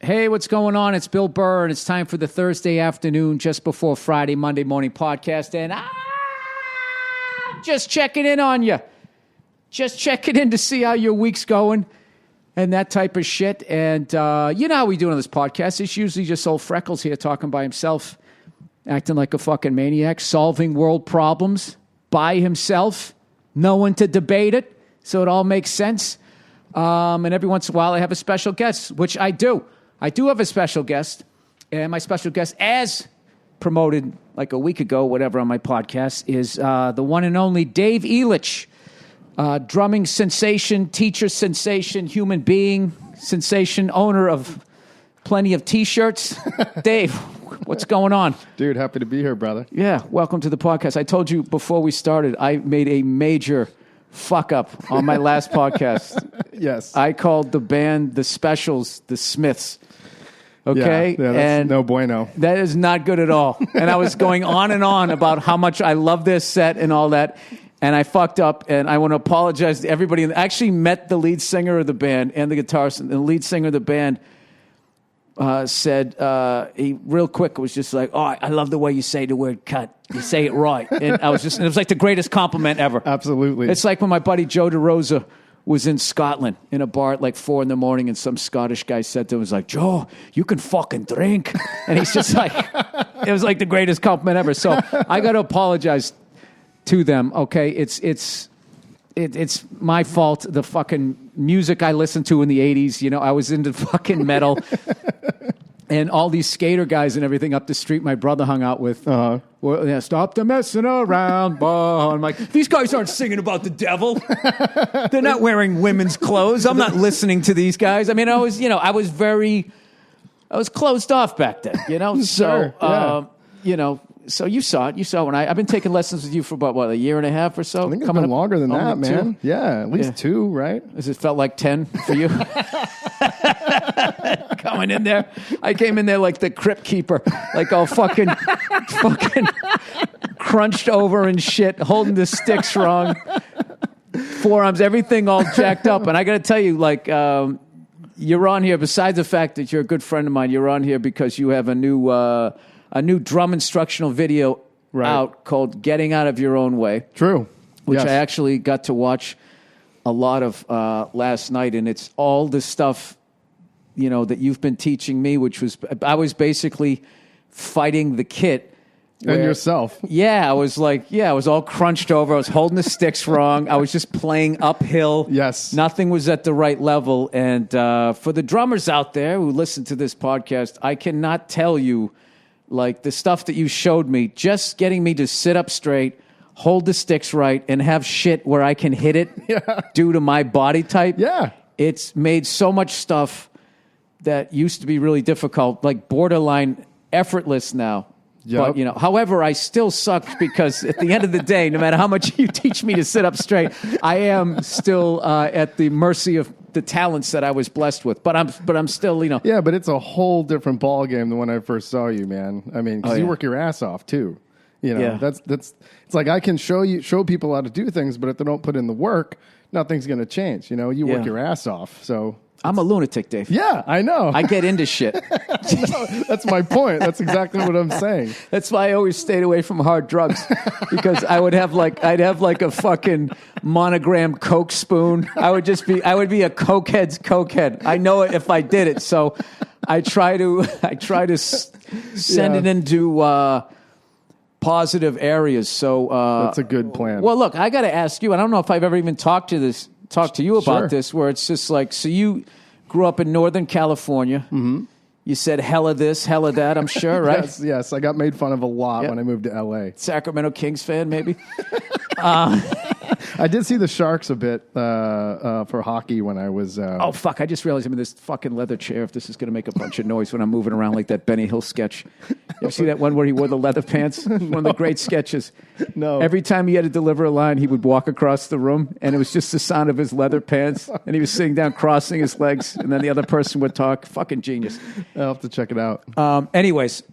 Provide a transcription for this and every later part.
Hey, what's going on? It's Bill Burr, and it's time for the Thursday afternoon, just before Friday, Monday morning podcast. And just checking in on you. Just checking in to see how your week's going and that type of shit. And you know how we do on this podcast. It's usually just old Freckles here talking by himself, acting like a fucking maniac, solving world problems by himself. No one to debate it, so it all makes sense. And every once in a while, I have a special guest, which I do. I do have a special guest, and my special guest, as promoted like a week ago, whatever, on my podcast, is the one and only Dave Elitch, drumming sensation, teacher sensation, human being sensation, owner of plenty of T-shirts. Dave, what's going on? Dude, happy to be here, brother. Yeah, welcome to the podcast. I told you before we started, I made a major fuck up on my last podcast. Yes. I called the band The Specials the Smiths. Okay? Yeah, that's and no bueno. that is not good at all. And I was going on and on about how much I love this set and all that. And I fucked up, and I want to apologize to everybody. I actually met the lead singer of the band and the guitarist, and the lead singer of the band said, he real quick was just like, oh, I love the way you say the word cut. You say it right. And it was like the greatest compliment ever. Absolutely. It's like when my buddy Joe DeRosa was in Scotland in a bar at like 4 a.m, and some Scottish guy said to him, was like, Joe, you can fucking drink. And he's just like, it was like the greatest compliment ever. So I got to apologize to them. Okay. It's my fault. The fucking music I listened to in the 80s, you know, I was into fucking metal. And all these skater guys and everything up the street my brother hung out with. Well, yeah, stop the messing around, boy. I'm like, these guys aren't singing about the devil. They're not wearing women's clothes. I'm not listening to these guys. I mean, I was closed off back then, you know? Sure, So, you know, so you saw it. You saw it when I've been taking lessons with you for about, a year and a half or so? I think it's been longer than that, man. 2? Yeah, at least 2, right? Has it felt like 10 for you? Coming in there. I came in there like the crypt keeper, like all fucking crunched over and shit, holding the sticks wrong, forearms, everything all jacked up. And I got to tell you, like, you're on here, besides the fact that you're a good friend of mine, you're on here because you have a new drum instructional video out called Getting Out of Your Own Way. True. Which Yes. I actually got to watch a lot of last night, and it's all the stuff, you know, that you've been teaching me, which was, I was basically fighting the kit. And yourself. Yeah, I was all crunched over. I was holding the sticks wrong. I was just playing uphill. Yes. Nothing was at the right level. And for the drummers out there who listen to this podcast, I cannot tell you, like, the stuff that you showed me, just getting me to sit up straight, hold the sticks right, and have shit where I can hit it due to my body type. Yeah. It's made so much stuff that used to be really difficult, like borderline effortless now. Yep. But, you know, however, I still suck because at the end of the day, no matter how much you teach me to sit up straight, I am still at the mercy of the talents that I was blessed with. But I'm still, you know. Yeah, but it's a whole different ball game than when I first saw you, man. I mean, because you work your ass off too. You know, that's it's like I can show people how to do things, but if they don't put in the work, nothing's going to change. You know, you work your ass off. So I'm a lunatic, Dave. Yeah, I know. I get into shit. No, that's my point. That's exactly what I'm saying. That's why I always stayed away from hard drugs, because I'd have like a fucking monogram Coke spoon. I would be a cokehead's cokehead. I know it if I did it. So I try to send it into positive areas. So that's a good plan. Well, look, I got to ask you. I don't know if I've ever even talked to you about this, where it's just like, so you grew up in Northern California. Mm-hmm. You said hella this, hella that, I'm sure, right? Yes. I got made fun of a lot when I moved to L.A. Sacramento Kings fan, maybe? I did see the Sharks a bit for hockey when I was... Oh, fuck, I just realized I'm in this fucking leather chair, if this is going to make a bunch of noise when I'm moving around like that Benny Hill sketch. You ever see that one where he wore the leather pants? No. One of the great sketches. No. Every time he had to deliver a line, he would walk across the room, and it was just the sound of his leather pants, and he was sitting down crossing his legs, and then the other person would talk. Fucking genius. I'll have to check it out. Anyways,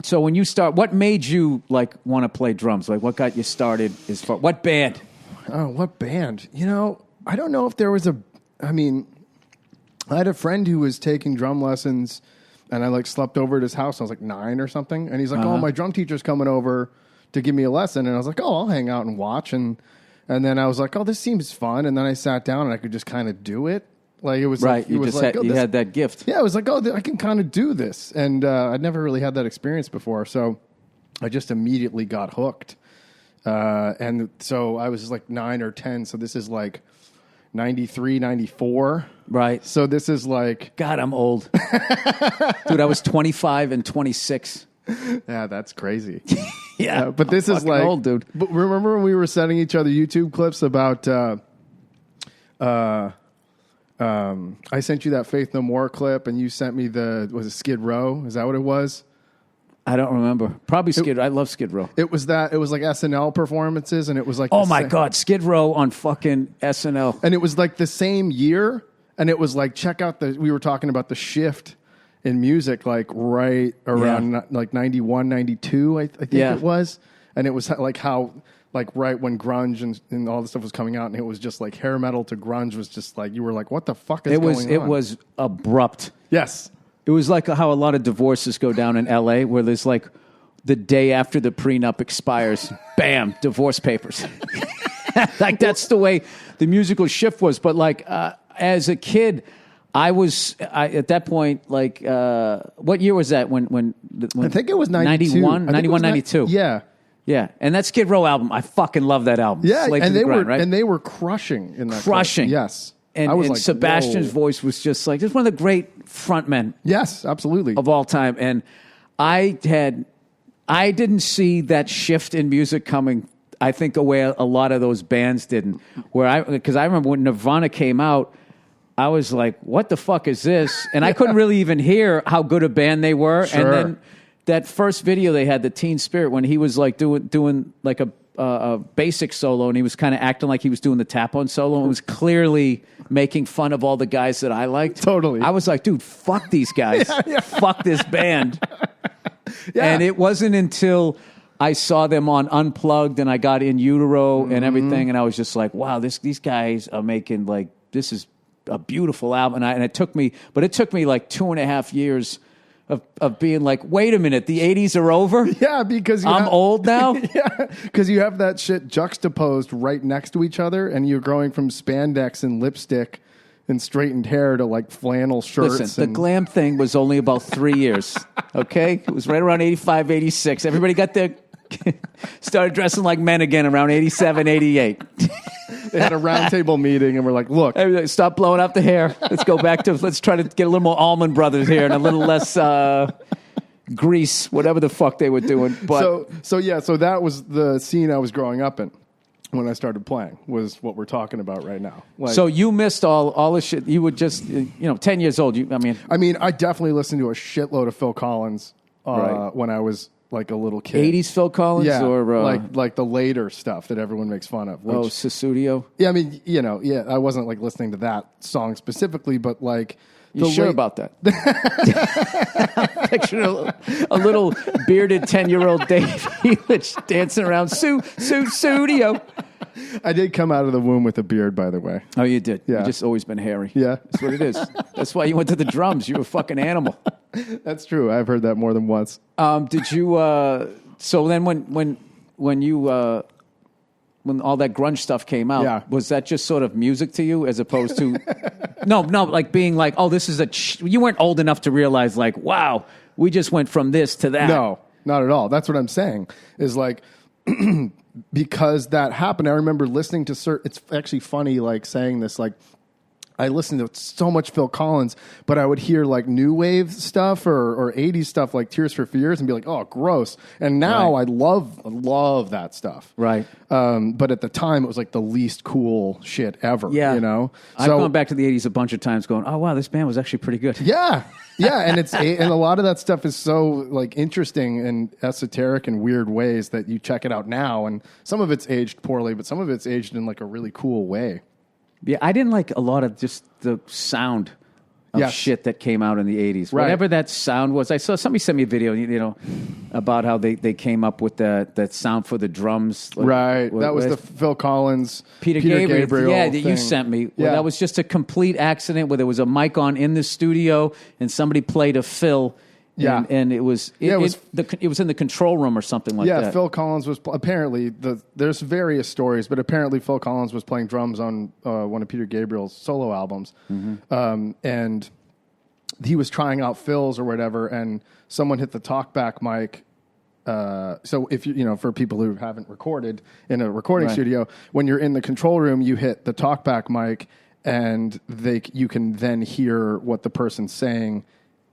so when you start, what made you want to play drums? Like, what got you started? What band? Oh, what band? You know, I don't know if there was I had a friend who was taking drum lessons, and I like slept over at his house. I was like 9 or something, and he's like, "Oh, my drum teacher's coming over to give me a lesson," and I was like, "Oh, I'll hang out and watch." And then I was like, "Oh, this seems fun." And then I sat down and I could just kind of do it. Like it was right. Like, it was like, you had that gift. Yeah, it was like, "Oh, I can kind of do this," and I'd never really had that experience before, so I just immediately got hooked. And so I was like 9 or 10. So this is like 93, 94. Right. So this is like... God, I'm old. Dude, I was 25 and 26. Yeah, that's crazy. Yeah. But this is like... old, dude. But remember when we were sending each other YouTube clips about... I sent you that Faith No More clip, and you sent me was it Skid Row? Is that what it was? I don't remember. Probably Skid Row. I love Skid Row. It was like SNL performances, and it was like... Oh, my God. Skid Row on fucking SNL. And it was like the same year, and it was like, check out we were talking about the shift in music, like right around like 91, 92, I think it was. And it was like how... Like right when grunge and all this stuff was coming out, and it was just like hair metal to grunge was just like, you were like, what the fuck is going on? It was abrupt. Yes. It was like how a lot of divorces go down in L.A., where there's like the day after the prenup expires, bam, divorce papers. Like that's the way the musical shift was. But like as a kid, I at that point, like what year was that? When I think it was 92. 91, 92. Yeah. Yeah, and that Skid Row album, I fucking love that album. Yeah, Slave and to the they Grind, were right? and they were crushing in that. Crushing, yes. And, I was like, Sebastian's voice was just like one of the great frontmen. Yes, absolutely, of all time. And I didn't see that shift in music coming. I think the way a lot of those bands didn't. Because I remember when Nirvana came out, I was like, "What the fuck is this?" And I couldn't really even hear how good a band they were. Sure. And then that first video they had, the Teen Spirit, when he was like doing like a basic solo, and he was kind of acting like he was doing the tap-on solo, and was clearly making fun of all the guys that I liked. Totally. I was like, dude, fuck these guys. Fuck this band. Yeah. And it wasn't until I saw them on Unplugged and I got In Utero and everything, and I was just like, wow, these guys are making, like, this is a beautiful album. And it took me like 2.5 years of being like, wait a minute, the 80s are over? Yeah, because I'm old now? Yeah, because you have that shit juxtaposed right next to each other, and you're going from spandex and lipstick and straightened hair to like flannel shirts. Listen, the glam thing was only about 3 years, okay? It was right around 85, 86. Everybody got their... started dressing like men again around 87, 88. They had a roundtable meeting and we're like, look. Everybody, stop blowing out the hair. Let's try to get a little more Allman Brothers here and a little less Grease, whatever the fuck they were doing. But So that was the scene I was growing up in when I started playing, was what we're talking about right now. Like, so you missed all the shit. You would just, 10 years old. I mean, I definitely listened to a shitload of Phil Collins when I was like a little kid. 80s Phil Collins? Yeah, or like the later stuff that everyone makes fun of. Which, Sussudio? Yeah, I mean, I wasn't like listening to that song specifically, but like... You sure about that? Picture a little bearded 10-year-old Dave Elitch dancing around studio. I did come out of the womb with a beard, by the way. Oh, you did? Yeah. You've just always been hairy. Yeah. That's what it is. That's why you went to the drums. You were a fucking animal. That's true. I've heard that more than once. Did you... so then when you... when all that grunge stuff came out, was that just sort of music to you as opposed to... No, like being like, oh, this is you weren't old enough to realize like, wow, we just went from this to that. No, not at all. That's what I'm saying is like, because that happened, I remember listening to it's actually funny like saying this, like, I listened to so much Phil Collins, but I would hear like new wave stuff or 80s stuff like Tears for Fears and be like, oh, gross. And now I love that stuff. Right. But at the time, it was like the least cool shit ever. Yeah. So, I've gone back to the 80s a bunch of times going, oh, wow, this band was actually pretty good. Yeah. Yeah. And and a lot of that stuff is so like interesting and esoteric in weird ways that you check it out now. And some of it's aged poorly, but some of it's aged in like a really cool way. Yeah, I didn't like a lot of just the sound of shit that came out in the 80s. Right. Whatever that sound was. I saw somebody sent me a video, about how they came up with that sound for the drums. Right. That was the Phil Collins, Peter Gabriel. Yeah, that you sent me. Yeah. That was just a complete accident where there was a mic on in the studio and somebody played a fill. Yeah, and it was in the control room or something like that. Yeah, Phil Collins was apparently there's various stories, but apparently Phil Collins was playing drums on one of Peter Gabriel's solo albums, and he was trying out fills or whatever, and someone hit the talkback mic. So if for people who haven't recorded in a recording studio, when you're in the control room, you hit the talkback mic, and you can then hear what the person's saying.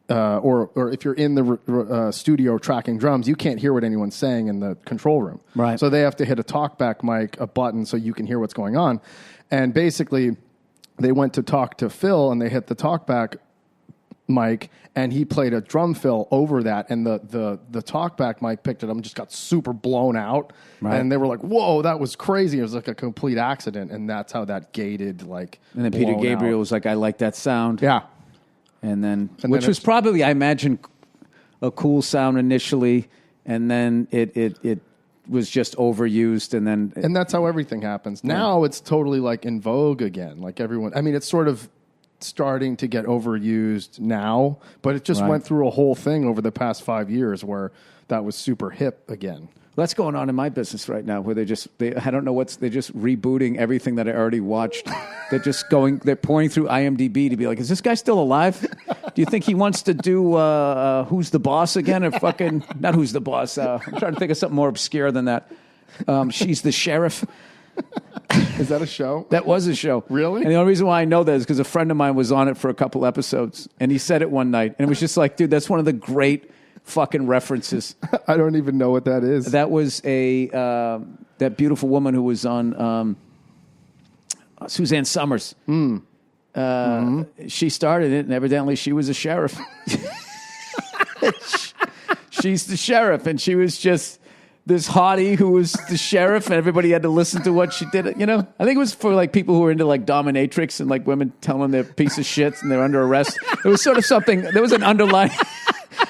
Or if you're in the studio tracking drums, you can't hear what anyone's saying in the control room. Right. So they have to hit a talkback mic, a button, so you can hear what's going on. And basically, they went to talk to Phil, and they hit the talkback mic, and he played a drum fill over that, and the talkback mic picked it up and just got super blown out. Right. And they were like, "Whoa, that was crazy!" It was like a complete accident, and that's how that gated like. And then Peter Gabriel was like, "I like that sound." Yeah. Which was probably, I imagine, a cool sound initially, and then it was just overused, and that's how everything happens. Now it's totally like in vogue again. Like everyone, I mean, it's sort of starting to get overused now, but it just went through a whole thing over the past 5 years where that was super hip again. That's going on in my business right now, where they're just rebooting everything that I already watched. They're pouring through IMDb to be like, is this guy still alive? Do you think he wants to do Who's the Boss again? Or fucking, not Who's the Boss. I'm trying to think of something more obscure than that. She's the Sheriff. Is that a show? That was a show. Really? And the only reason why I know that is because a friend of mine was on it for a couple episodes, and he said it one night, and it was just like, dude, that's one of the great fucking references. I don't even know what that is. That was that beautiful woman who was on Suzanne Summers. She started it, and evidently she was a sheriff. She's the sheriff, and she was just this hottie who was the sheriff, and everybody had to listen to what she did. I think it was for like people who were into like dominatrix and like women telling them they're a piece of shit and they're under arrest. It was sort of something. There was an underlying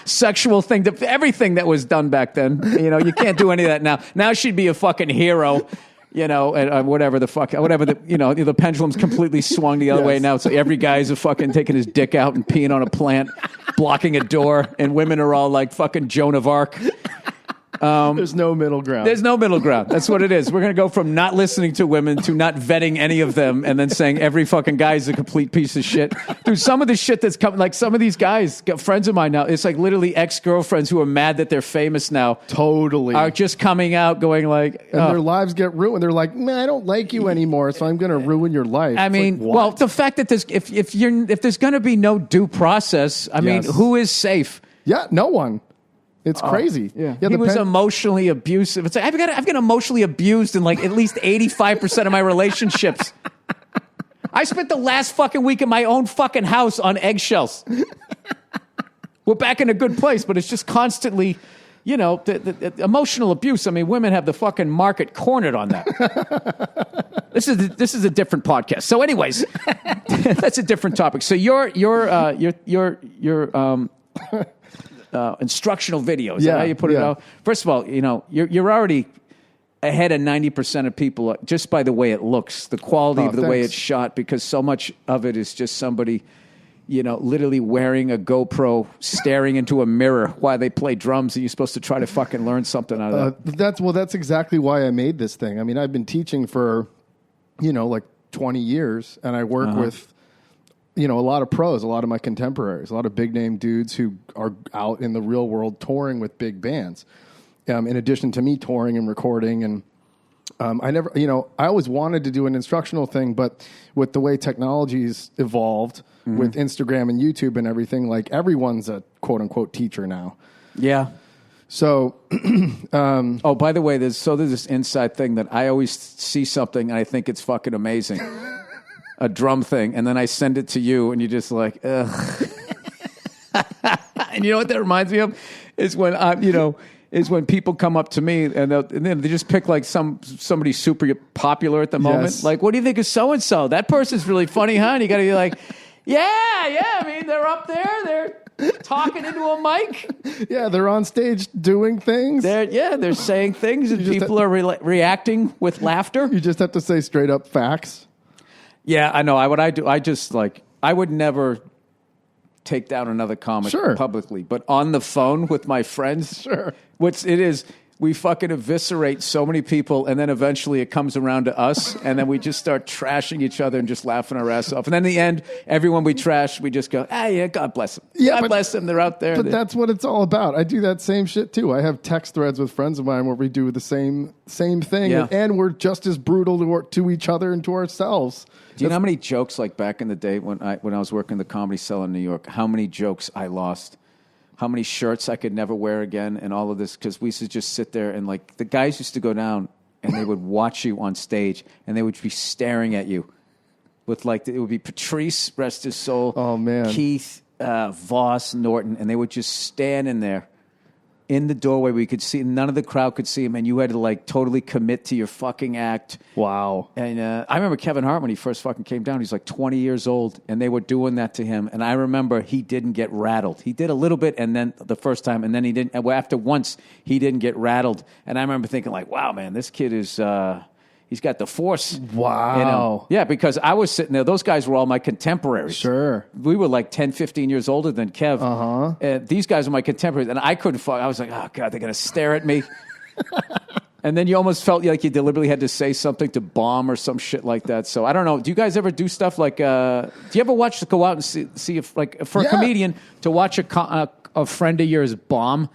sexual thing to everything that was done back then. You can't do any of that now. Now she'd be a fucking hero. And whatever the pendulum's completely swung the other way now. So every guy's a fucking taking his dick out and peeing on a plant, blocking a door, and women are all like fucking Joan of Arc. There's no middle ground. There's no middle ground. That's what it is. We're going to go from not listening to women to not vetting any of them and then saying every fucking guy is a complete piece of shit. Dude, some of the shit that's coming, like some of these guys, friends of mine now, it's like literally ex-girlfriends who are mad that they're famous now. Totally. Are just coming out going like... And their lives get ruined. They're like, man, I don't like you anymore, so I'm going to ruin your life. I mean, well, the fact that if there's going to be no due process, I mean, who is safe? Yeah, no one. It's crazy. Yeah, he was emotionally abusive. It's like I've got emotionally abused in like at least 85% of my relationships. I spent the last fucking week in my own fucking house on eggshells. We're back in a good place, but it's just constantly, the emotional abuse. I mean, women have the fucking market cornered on that. This is a different podcast. So, anyways, that's a different topic. So your instructional videos. Is that how you put it out? First of all, you're already ahead of 90% of people just by the way it looks, the quality of the way it's shot, because so much of it is just somebody, literally wearing a GoPro, staring into a mirror while they play drums, and you're supposed to try to fucking learn something out of that. That's exactly why I made this thing. I mean, I've been teaching for, like 20 years, and I work with a lot of pros, a lot of my contemporaries, a lot of big name dudes who are out in the real world touring with big bands. In addition to me touring and recording, and I always wanted to do an instructional thing, but with the way technology's evolved with Instagram and YouTube and everything, like everyone's a quote unquote teacher now. Yeah. So, by the way, there's this inside thing that I always see something and I think it's fucking amazing. A drum thing, and then I send it to you, and you're just like, ugh. And you know what that reminds me of is when when people come up to me and then they just pick like somebody super popular at the moment. Yes. Like, what do you think of so and so? That person's really funny, huh? And you got to be like, Yeah. I mean, they're up there. They're talking into a mic. Yeah, they're on stage doing things. They're saying things, and people are reacting with laughter. You just have to say straight up facts. Yeah, I know. What I do, I would never take down another comic publicly, but on the phone with my friends, we fucking eviscerate so many people, and then eventually it comes around to us, and then we just start trashing each other and just laughing our ass off. And then in the end, everyone we trash, we just go, yeah, God bless them. Yeah, God bless them. They're out there. But that's what it's all about. I do that same shit too. I have text threads with friends of mine where we do the same thing, and we're just as brutal to each other and to ourselves. Do you know how many jokes, like back in the day when I was working the Comedy Cellar in New York, how many jokes I lost? How many shirts I could never wear again, and all of this, because we used to just sit there and like the guys used to go down and they would watch you on stage and they would be staring at you with like it would be Patrice, rest his soul, Keith, Voss, Norton, and they would just stand in there in the doorway. We could see none of the crowd could see him, and you had to like totally commit to your fucking act. Wow. And I remember Kevin Hart when he first fucking came down. He's like 20 years old, and they were doing that to him. And I remember he didn't get rattled. He did a little bit, and then the first time, and then he didn't. After once, he didn't get rattled. And I remember thinking like, wow, man, this kid is. He's got the force. Wow. You know? Yeah, because I was sitting there. Those guys were all my contemporaries. Sure. We were like 10, 15 years older than Kev. Uh-huh. These guys were my contemporaries, and I couldn't fuck. I was like, oh, God, they're going to stare at me. And then you almost felt like you deliberately had to say something to bomb or some shit like that. So I don't know. Do you guys ever do stuff like, do you ever go out and see if, like, for a comedian to watch a friend of yours bomb?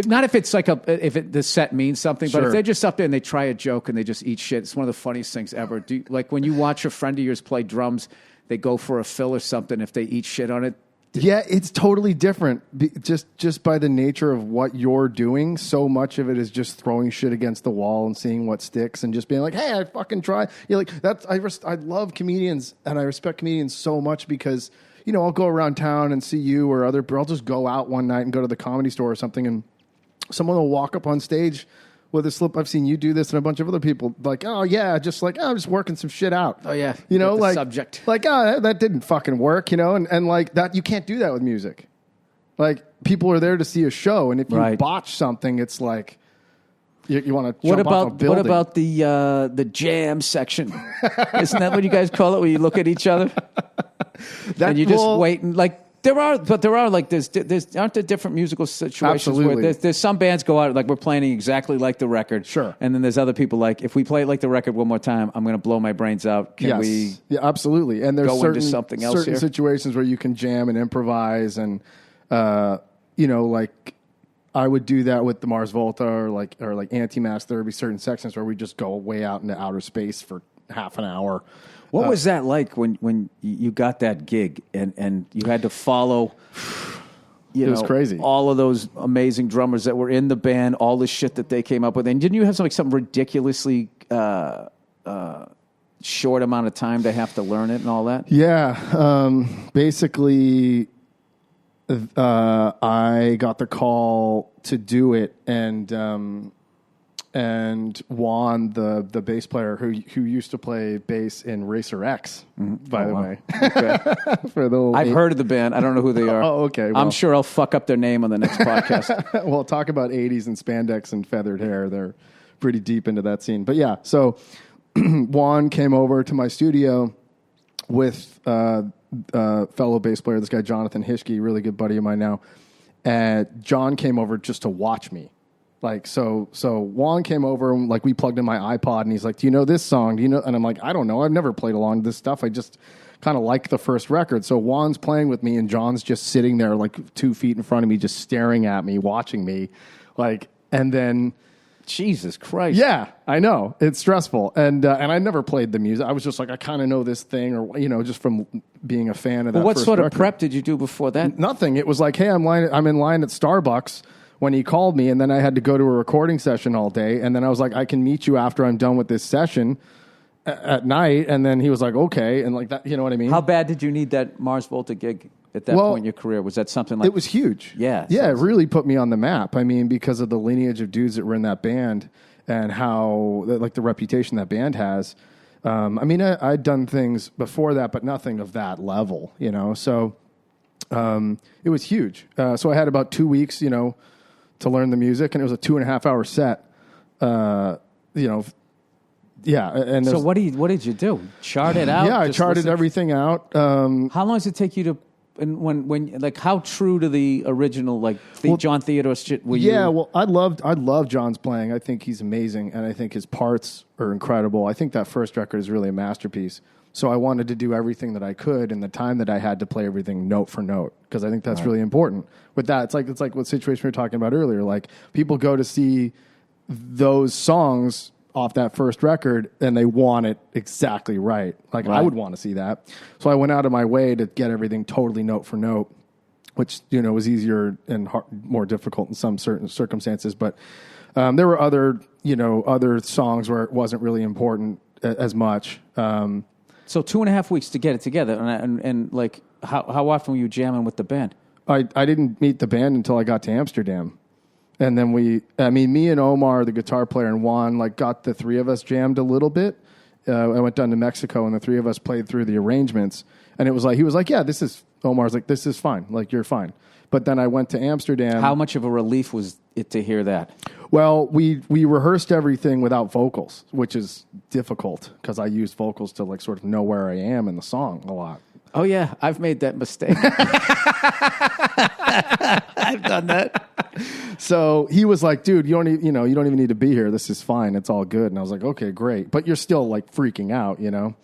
Not if it's like the set means something, but if they're just up there and they try a joke and they just eat shit, it's one of the funniest things ever. Like when you watch a friend of yours play drums, they go for a fill or something, if they eat shit on it. Yeah, it's totally different. Just by the nature of what you're doing, so much of it is just throwing shit against the wall and seeing what sticks and just being like, hey, I fucking try. You're like, I love comedians and I respect comedians so much because, you know, I'll go around town and see you or I'll just go out one night and go to the Comedy Store or something and someone will walk up on stage with a slip. I've seen you do this and a bunch of other people like, oh yeah, just like, I'm just working some shit out. Oh yeah. You know, like subject. Like, oh, that didn't fucking work, you know? And like that, you can't do that with music. Like people are there to see a show. And if you botch something, it's like, you want to jump off a building. What about the jam section? Isn't that what you guys call it, where you look at each other? And you just wait and like, There are aren't there different musical situations Absolutely. where there's some bands go out like we're playing exactly like the record, sure, and then there's other people like if we play it like the record one more time, I'm going to blow my brains out. Can we? Yeah, absolutely. And there's into something else certain situations where you can jam and improvise, and you know, like I would do that with the Mars Volta or like Anti-Mass. There would be certain sections where we just go way out into outer space for half an hour. What was that like when you got that gig and you had to follow, it was crazy. All of those amazing drummers that were in the band, all the shit that they came up with. And didn't you have some ridiculously short amount of time to have to learn it and all that? Yeah. Basically, I got the call to do it and Juan, the bass player who used to play bass in Racer X, by the way. Okay. I've heard of the band. I don't know who they are. Oh, okay. Well, I'm sure I'll fuck up their name on the next podcast. Well, talk about 80s and spandex and feathered hair. They're pretty deep into that scene. But yeah, so Juan came over to my studio with fellow bass player, this guy Jonathan Hischke, really good buddy of mine now. And John came over just to watch me. Like, so Juan came over and like we plugged in my iPod and he's like, do you know this song? Do you know? And I'm like, I don't know. I've never played along this stuff. I just kind of like the first record. So Juan's playing with me and John's just sitting there like 2 feet in front of me, just staring at me, watching me. Like, and then Jesus Christ. Yeah, I know. It's stressful. And I never played the music. I was just like, I kind of know this thing or, you know, just from being a fan of that. What first sort record. of prep did you do before that? Nothing. It was like, hey, I'm in line at Starbucks when he called me, and then I had to go to a recording session all day, and then I was like, I can meet you after I'm done with this session at night, and then he was like, okay, and like that, you know what I mean? How bad did you need that Mars Volta gig at that point in your career? Was that something like... It was huge. Yeah. Yeah, it really put me on the map. I mean, because of the lineage of dudes that were in that band and how, like the reputation that band has, I mean, I'd done things before that, but nothing of that level, you know. So it was huge. So I had about 2 weeks, you know, to learn the music, and it was a 2.5 hour set. You know, yeah. And so what did you do? Chart it out? Yeah, I charted everything out. How long does it take you to? And when like how true to the original John Theodore shit were you? Yeah, well, I love John's playing. I think he's amazing, and I think his parts are incredible. I think that first record is really a masterpiece. So I wanted to do everything that I could in the time that I had to play everything note for note, because I think that's really important. With that, it's like what situation we were talking about earlier. Like, people go to see those songs off that first record and they want it exactly right. Like, I would want to see that. So I went out of my way to get everything totally note for note, which, you know, was easier and more difficult in some certain circumstances. But there were other songs where it wasn't really important as much. So 2.5 weeks to get it together. And like, how often were you jamming with the band? I didn't meet the band until I got to Amsterdam. And then me and Omar, the guitar player, and Juan, like, got the three of us jammed a little bit. I went down to Mexico, and the three of us played through the arrangements. And it was like, he was like, yeah, Omar's like, this is fine. Like, you're fine. But then I went to Amsterdam. How much of a relief was it to hear that? Well, we rehearsed everything without vocals, which is difficult because I used vocals to, like, sort of know where I am in the song a lot. Oh, yeah, I've made that mistake. I've done that. So he was like, dude, you don't even need to be here. This is fine. It's all good. And I was like, okay, great. But you're still, like, freaking out, you know?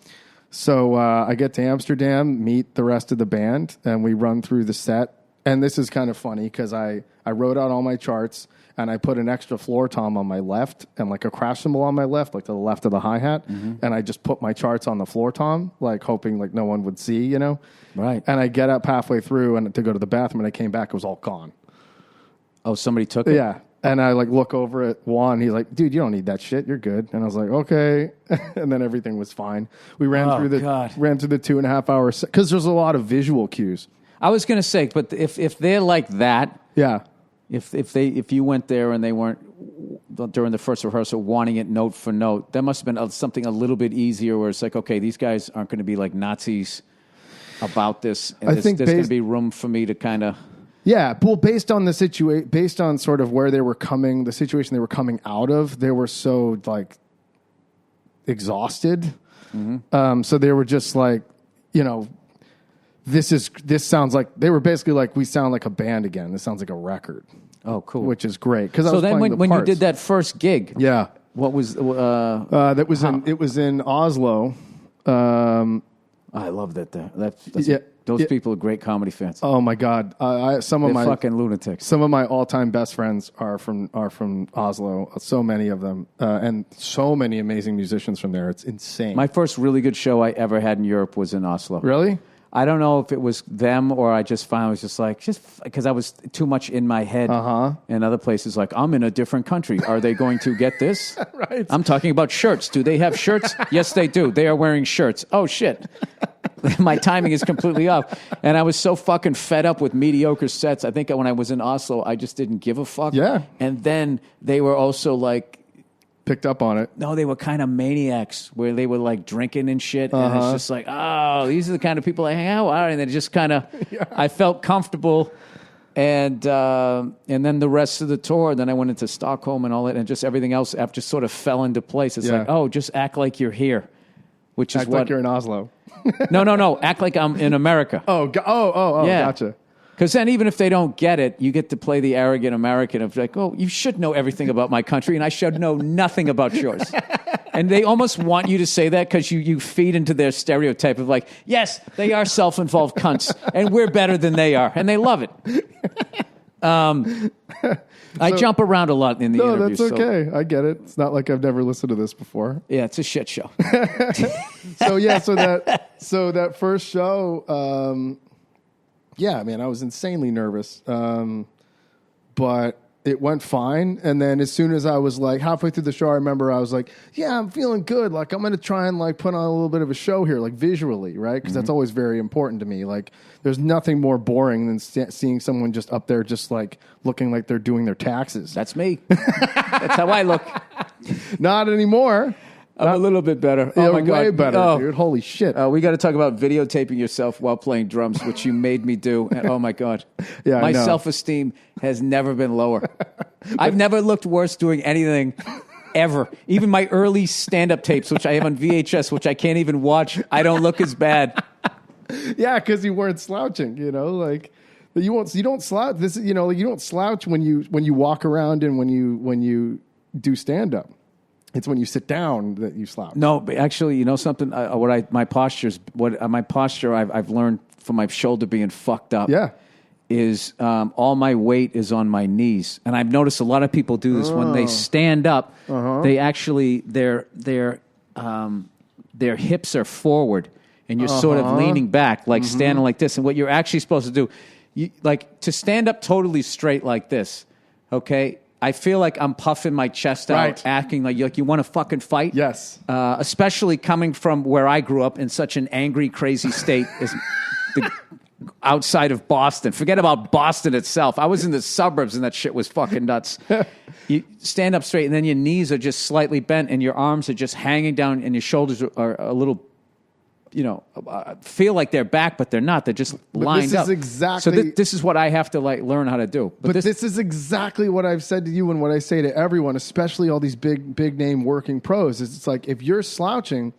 So I get to Amsterdam, meet the rest of the band, and we run through the set. And this is kind of funny because I wrote out all my charts, and I put an extra floor tom on my left and, like, a crash cymbal on my left, like to the left of the hi-hat. Mm-hmm. And I just put my charts on the floor tom, like, hoping, like, no one would see, you know? Right. And I get up halfway through and to go to the bathroom, and I came back, it was all gone. Oh, somebody took it? Yeah. And I, like, look over at Juan. He's like, dude, you don't need that shit. You're good. And I was like, okay. And then everything was fine. We ran through the 2.5 hours because there's a lot of visual cues. I was going to say, but if they're like that, yeah. If you went there and they weren't during the first rehearsal wanting it note for note, that must have been something a little bit easier where it's like, okay, these guys aren't going to be like Nazis about this. And there's going to be room for me to kind of. Yeah, well, based on the situation, based on sort of where they were coming, the situation they were coming out of, they were so, like, exhausted. Mm-hmm. So they were just like, you know, this sounds like, they were basically like, we sound like a band again. This sounds like a record. Oh, cool. Which is great. So then when you did that first gig, yeah, what was it was in Oslo. I love that. Those people are great comedy fans. Oh my God! They're fucking lunatics. Some of my all-time best friends are from Oslo. So many of them, and so many amazing musicians from there. It's insane. My first really good show I ever had in Europe was in Oslo. Really? I don't know if it was them or I just found it was just because I was too much in my head. And other places like, I'm in a different country. Are they going to get this? Right. I'm talking about shirts. Do they have shirts? Yes, they do. They are wearing shirts. Oh, shit. My timing is completely off. And I was so fucking fed up with mediocre sets. I think when I was in Oslo, I just didn't give a fuck. Yeah. And then they were also like, picked up on it. No, they were kind of maniacs where they were like drinking and shit. And it's just like, oh, these are the kind of people I hang out with. And then just kind of, I felt comfortable. And then the rest of the tour, then I went into Stockholm and all that. And just everything else just sort of fell into place. It's like, oh, just act like you're here. Which is act like you're in Oslo. No. Act like I'm in America. Oh, gotcha. Because then even if they don't get it, you get to play the arrogant American of like, oh, you should know everything about my country, and I should know nothing about yours. And they almost want you to say that because you feed into their stereotype of like, yes, they are self-involved cunts, and we're better than they are, and they love it. I jump around a lot in the interview. No, that's okay. I get it. It's not like I've never listened to this before. Yeah, it's a shit show. So that first show... yeah, man, I was insanely nervous, but it went fine. And then as soon as I was like halfway through the show, I remember I was like, yeah, I'm feeling good. Like, I'm going to try and like put on a little bit of a show here, like visually, right? Because that's always very important to me. Like, there's nothing more boring than seeing someone just up there just like looking like they're doing their taxes. That's me. That's how I look. Not anymore. I'm a little bit better. Oh, my God. Way better, dude. Holy shit. We got to talk about videotaping yourself while playing drums, which you made me do. And, oh, my God. Yeah, my self-esteem has never been lower. I've never looked worse doing anything ever. Even my early stand-up tapes, which I have on VHS, which I can't even watch, I don't look as bad. Yeah, because you weren't slouching, like you don't slouch. This is, you don't slouch when you walk around and when you do stand-up. It's when you sit down that you slouch. No, but actually, something. My posture I've learned from my shoulder being fucked up. Yeah, is all my weight is on my knees, and I've noticed a lot of people do this when they stand up. They actually their hips are forward, and you're sort of leaning back, like standing like this. And what you're actually supposed to do, to stand up totally straight like this. Okay. I feel like I'm puffing my chest out, acting like you want to fucking fight. Yes. Especially coming from where I grew up in such an angry, crazy state as outside of Boston. Forget about Boston itself. I was in the suburbs and that shit was fucking nuts. You stand up straight and then your knees are just slightly bent and your arms are just hanging down and your shoulders are a little, feel like they're back, but they're not. They're just lined up. So this is what I have to learn how to do. But this is exactly what I've said to you and what I say to everyone, especially all these big name working pros. Is it's like if you're slouching,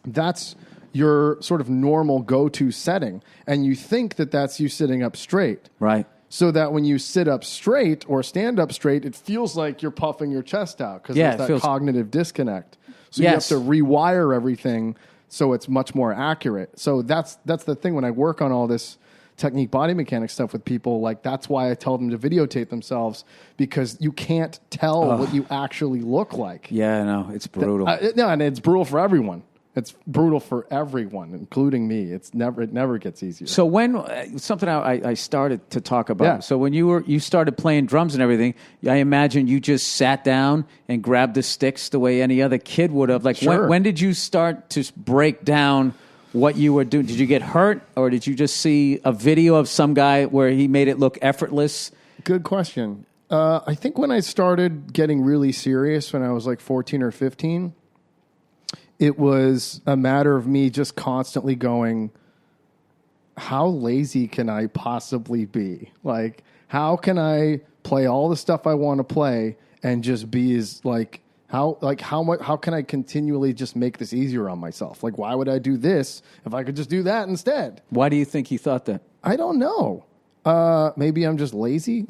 that's your sort of normal go-to setting, and you think that that's you sitting up straight, right? So that when you sit up straight or stand up straight, it feels like you're puffing your chest out because there's that cognitive disconnect. So you have to rewire everything so it's much more accurate. So that's the thing when I work on all this technique body mechanics stuff with people, that's why I tell them to videotape themselves, because you can't tell what you actually look like. Yeah, no, it's brutal. And it's brutal for everyone. It's brutal for everyone, including me. It never gets easier. So when something I started to talk about. So when you started playing drums and everything, I imagine you just sat down and grabbed the sticks the way any other kid would have. Sure. When did you start to break down what you were doing? Did you get hurt, or did you just see a video of some guy where he made it look effortless? Good question. I think when I started getting really serious when I was 14 or 15. It was a matter of me just constantly going, how lazy can I possibly be? How can I play all the stuff I want to play and just be as how can I continually just make this easier on myself? Why would I do this if I could just do that instead? Why do you think you thought that? I don't know. Maybe I'm just lazy.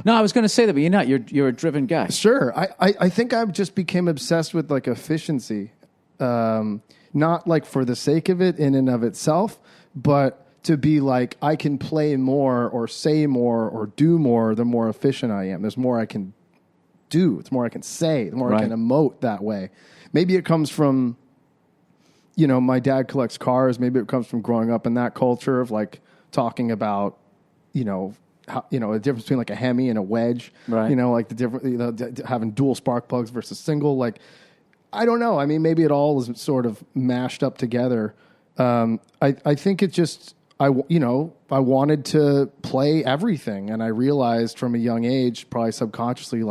No, I was going to say that, but you're not. You're a driven guy. Sure. I think I just became obsessed with efficiency. Not for the sake of it in and of itself, but to be I can play more or say more or do more, the more efficient I am. There's more I can do. It's more I can say. The more I can emote that way. Maybe it comes from, my dad collects cars. Maybe it comes from growing up in that culture of talking about, how, the difference between a Hemi and a wedge, right? The different, having dual spark plugs versus single, I don't know. I mean, maybe it all is sort of mashed up together. I think it just, I wanted to play everything. And I realized from a young age, probably subconsciously,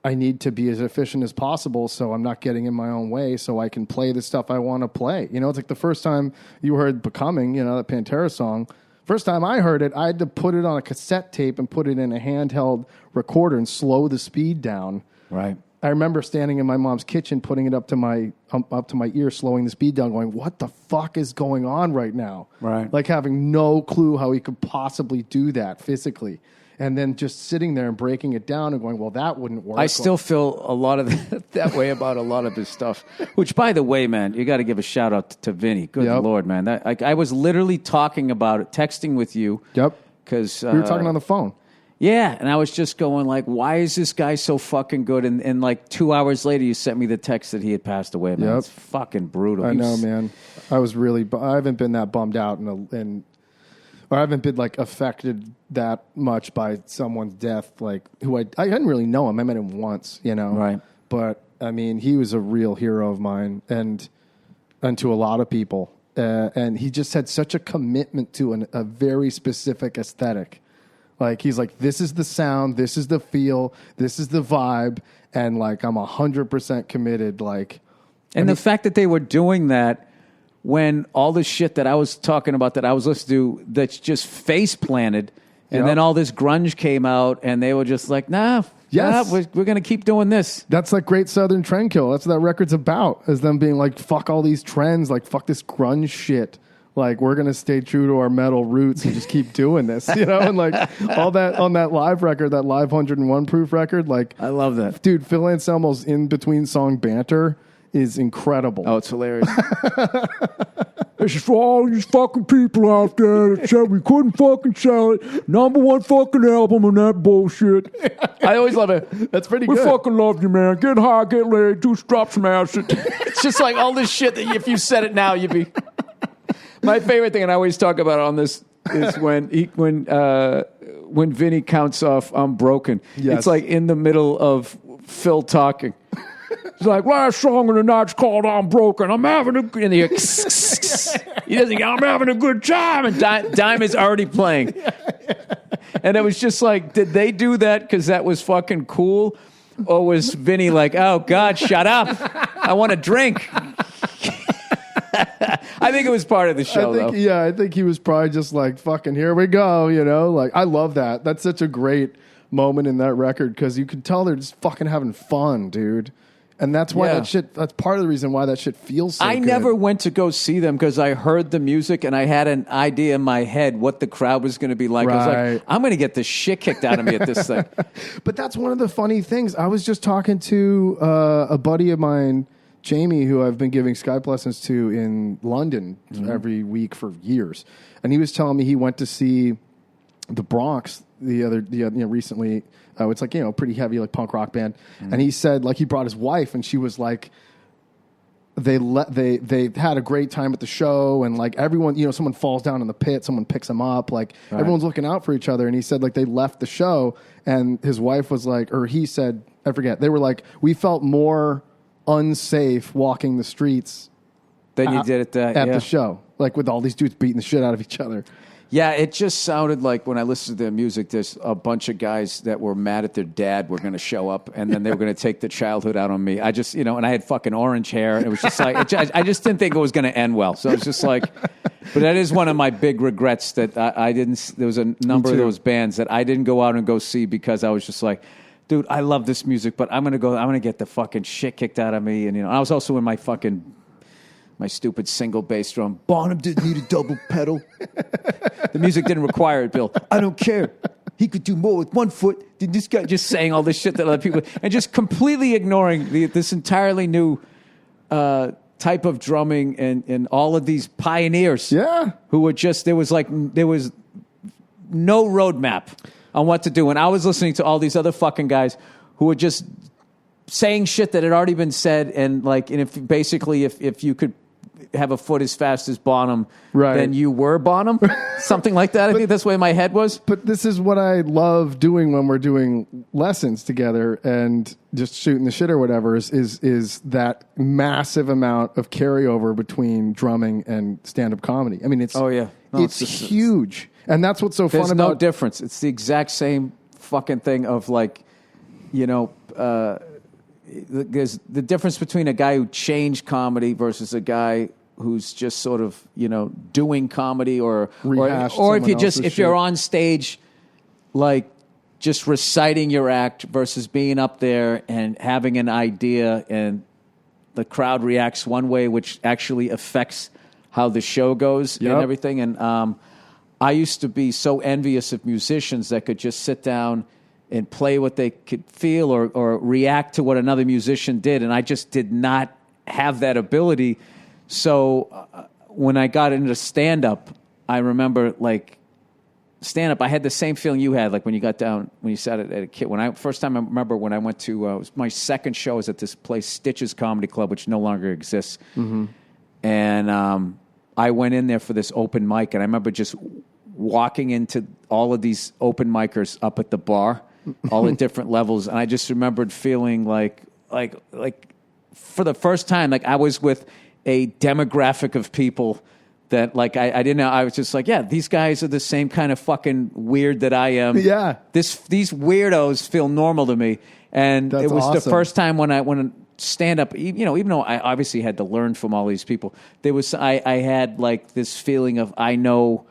I need to be as efficient as possible so I'm not getting in my own way so I can play the stuff I want to play. It's the first time you heard Becoming, that Pantera song. First time I heard it, I had to put it on a cassette tape and put it in a handheld recorder and slow the speed down. Right. I remember standing in my mom's kitchen, putting it up to my ear, slowing the speed down, going, "What the fuck is going on right now?" Right. Having no clue how he could possibly do that physically, and then just sitting there and breaking it down and going, "Well, that wouldn't work." I still feel a lot of that way about a lot of his stuff. Which, by the way, man, you got to give a shout out to Vinny. Good Lord, man! I was literally talking about it, texting with you. Yep. Because we were talking on the phone. Yeah, and I was just going why is this guy so fucking good? And 2 hours later, you sent me the text that he had passed away, man. Yep. It's fucking brutal. I know, man. I was really, I haven't been that bummed out or I haven't been affected that much by someone's death, who I didn't really know him. I met him once, Right. But I mean, he was a real hero of mine and to a lot of people. And he just had such a commitment to a very specific aesthetic. Like, he's like, this is the sound, this is the feel, this is the vibe, and like, I'm 100% committed. Like, and the fact that they were doing that when all the shit that I was talking about that I was listening to that's just face planted, and then all this grunge came out, and they were just like, nah, we're going to keep doing this. That's like Great Southern Trendkill. That's what that record's about, is them being like, fuck all these trends, like, fuck this grunge shit. Like, we're going to stay true to our metal roots and just keep doing this, you know? And like, all that on that live record, that live 101 proof record, like, I love that. Dude, Phil Anselmo's in between song banter is incredible. Oh, it's hilarious. This is for all these fucking people out there that said we couldn't fucking sell it. #1 fucking album and that bullshit. I always love it. That's pretty We good. fucking love you, man. Get high, get laid, drop some acid. It's just like all this shit that if you said it now, you'd be... My favorite thing, and I always talk about it on this, is when Vinny counts off "I'm Broken." Yes. It's like in the middle of Phil talking. It's like, last song of the night's called "I'm Broken." I'm having a good... And he doesn't go, I'm having a good time. And Dime is already playing. And it was just like, did they do that because that was fucking cool? Or was Vinny like, oh, God, shut up. I want a drink. I think it was part of the show, though. Yeah, I think he was probably just like, fucking, here we go, you know? Like, I love that. That's such a great moment in that record, because you could tell they're just fucking having fun, dude. And that's why that's part of the reason why that shit feels so I good. never went to go see them because I heard the music and I had an idea in my head what the crowd was going to be like. Right. I was like, I'm going to get the shit kicked out of me at this thing. But that's one of the funny things. I was just talking to a buddy of mine, Jamie, who I've been giving Skype lessons to in London every week for years. And he was telling me he went to see the Bronx recently. It's like, a pretty heavy like punk rock band. And he said like he brought his wife and she was like, they had a great time at the show, and like everyone, someone falls down in the pit, someone picks them up, like everyone's looking out for each other. And he said like they left the show and his wife was like, or he said, I forget, they were like, we felt more unsafe walking the streets Then you did it at the show, like with all these dudes beating the shit out of each other. Yeah, it just sounded like when I listened to their music, there's a bunch of guys that were mad at their dad were going to show up, and then they were going to take the childhood out on me. I just, and I had fucking orange hair, and it was just like, I just didn't think it was going to end well. So it was just like, but that is one of my big regrets that I didn't, there was a number of those bands that I didn't go out and go see because I was just like, dude, I love this music, but I'm going to get the fucking shit kicked out of me. And, I was also in my stupid single bass drum. Bonham didn't need a double pedal. The music didn't require it, Bill. I don't care. He could do more with one foot than this guy, just saying all this shit that other people, and just completely ignoring this entirely new type of drumming and all of these pioneers. Yeah. Who were just, there was no roadmap on what to do. And I was listening to all these other fucking guys who were just saying shit that had already been said, and if you could have a foot as fast as Bonham, then you were Bonham, something like that. I think that's the way my head was. But this is what I love doing when we're doing lessons together and just shooting the shit or whatever. Is that massive amount of carryover between drumming and stand-up comedy? I mean, it's it's huge, and that's what's so fun about. There's no difference. It's the exact same fucking thing of like, there's the difference between a guy who changed comedy versus a guy who's just sort of, doing comedy or if you're on stage, like just reciting your act versus being up there and having an idea and the crowd reacts one way, which actually affects how the show goes and everything. And I used to be so envious of musicians that could just sit down and play what they could feel or react to what another musician did. And I just did not have that ability. So when I got into stand-up, I remember, like, stand-up, I had the same feeling you had, like, when you sat at a kid. First time I remember when I went to, it was my second show was at this place, Stitches Comedy Club, which no longer exists. Mm-hmm. And I went in there for this open mic, and I remember just walking into all of these open micers up at the bar, all at different levels, and I just remembered feeling like for the first time, like I was with a demographic of people that like I didn't know. I was just like, yeah, these guys are the same kind of fucking weird that I am. Yeah. These weirdos feel normal to me. And That's it was awesome. the first time when stand up, even though I obviously had to learn from all these people, I had like this feeling of I don't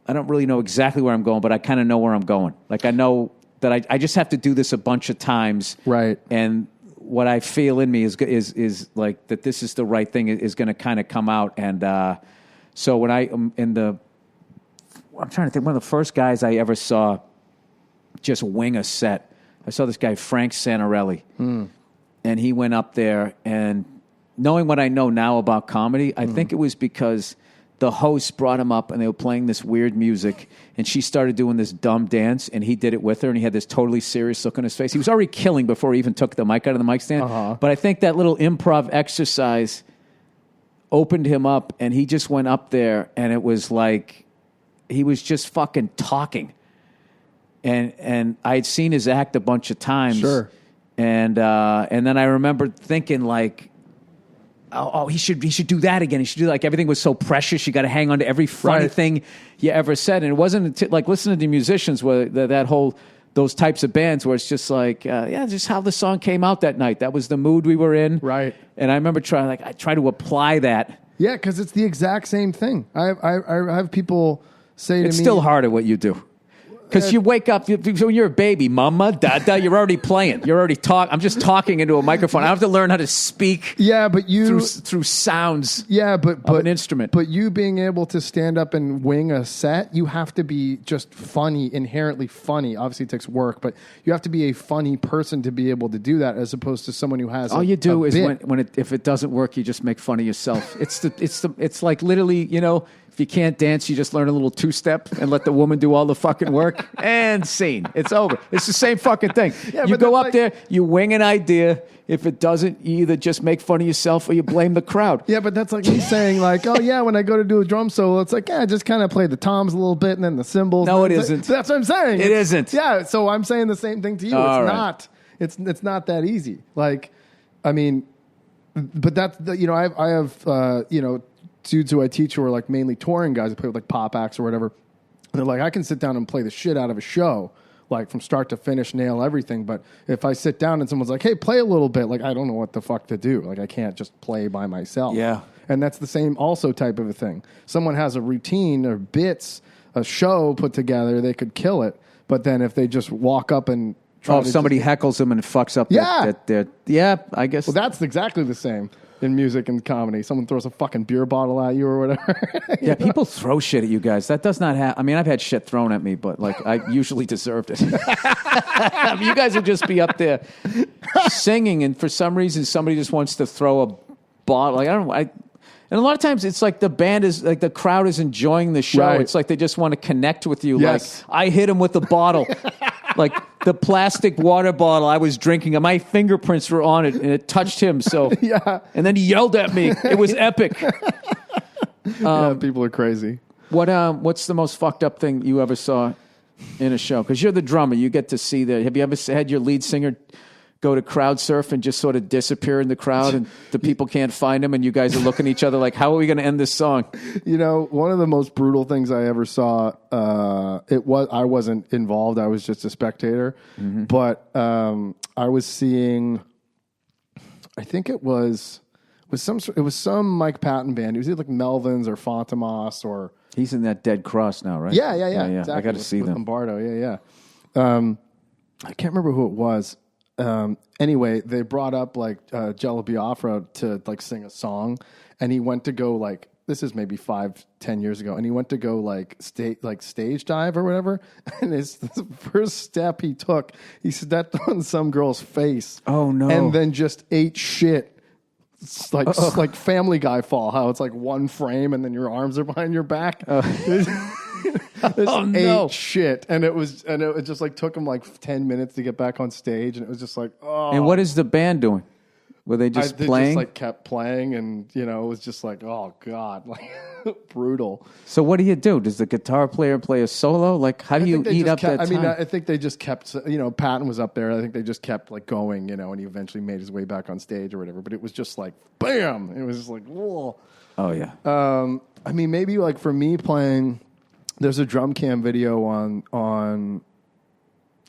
really know exactly where I'm going, but I kind of know where I'm going. Like I know that I just have to do this a bunch of times. Right. And what I feel in me is like that this is the right thing is going to kind of come out. And so when I'm trying to think, one of the first guys I ever saw just wing a set, I saw this guy, Frank Santarelli. And he went up there, and knowing what I know now about comedy, I think it was because the host brought him up, and they were playing this weird music, and she started doing this dumb dance, and he did it with her, and he had this totally serious look on his face. He was already killing before he even took the mic out of the mic stand. But I think that little improv exercise opened him up, and he just went up there, and it was like he was just fucking talking. And I'd seen his act a bunch of times. Sure. And then I remember thinking like, oh, he should do that again. He should do like everything was so precious. You got to hang on to every funny thing you ever said. And it wasn't like listening to musicians where those types of bands where it's just like, just how the song came out that night. That was the mood we were in. Right. And I remember I try to apply that. Yeah, because it's the exact same thing. I have people say to me, it's still hard at what you do. Because you wake up, when you're a baby, mama, dada, you're already playing. You're already talking. I'm just talking into a microphone. I have to learn how to speak but you through sounds but of an instrument. But you being able to stand up and wing a set, you have to be just funny, inherently funny. Obviously, it takes work, but you have to be a funny person to be able to do that as opposed to someone who has all you do is bit. if it doesn't work, you just make fun of yourself. It's like literally, if you can't dance, you just learn a little two-step and let the woman do all the fucking work. And scene. It's over. It's the same fucking thing. Yeah, you go up there, you wing an idea. If it doesn't, you either just make fun of yourself or you blame the crowd. Yeah, but that's like me saying like, oh yeah, when I go to do a drum solo, it's like, just kind of play the toms a little bit and then the cymbals. No, it isn't. That's what I'm saying. It isn't. Yeah, so I'm saying the same thing to you. All it's right. not. It's not that easy. Like, I mean, but that's I have dudes who I teach who are like mainly touring guys who play with like pop acts or whatever. And they're like, I can sit down and play the shit out of a show, like from start to finish, nail everything. But if I sit down and someone's like, hey, play a little bit, like I don't know what the fuck to do. Like I can't just play by myself. Yeah. And that's the same also type of a thing. Someone has a routine or bits, a show put together, they could kill it. But then if they just walk up and try if somebody heckles them and fucks up I guess. Well, that's exactly the same in music and comedy. Someone throws a fucking beer bottle at you or whatever. Yeah, people throw shit at you guys. That does not happen. I mean, I've had shit thrown at me, but like I usually deserved it. I mean, you guys would just be up there singing, and for some reason, somebody just wants to throw a bottle. Like and a lot of times, it's like the band is like the crowd is enjoying the show. Right. It's like they just want to connect with you. Yes. Like I hit him with the bottle. Like the plastic water bottle I was drinking, and my fingerprints were on it, and it touched him. So, and then he yelled at me. It was epic. People are crazy. What's the most fucked up thing you ever saw in a show? Because you're the drummer, you get to see that. Have you ever had your lead singer go to crowd surf and just sort of disappear in the crowd, and the people can't find him, and you guys are looking at each other like, how are we going to end this song? One of the most brutal things I ever saw, I wasn't involved, I was just a spectator, but I was seeing, I think it was some Mike Patton band. It was either like Melvins or Fontamas or... He's in that Dead Cross now, right? Yeah. Exactly. I got to see them. Lombardo, yeah. I can't remember who it was. Anyway, they brought up like Jello Biafra to like sing a song, and he went to go like, this is maybe 5-10 years ago, and he went to go like stage dive or whatever, and his first step he took, he stepped on some girl's face. Oh no! And then just ate shit. It's like Family Guy fall, how it's like one frame and then your arms are behind your back. Ate shit, and it just like took him like 10 minutes to get back on stage, and it was just like, oh. And what is the band doing? Were they just they playing? Just like kept playing, and it was just like, oh god, like brutal. So what do you do? Does the guitar player play a solo? Like, how do you eat up that time? I mean, I think they just kept. Patton was up there. I think they just kept like going. And he eventually made his way back on stage or whatever. But it was just like, bam! It was just like, whoa. Oh yeah. I mean, maybe like for me playing, there's a drum cam video on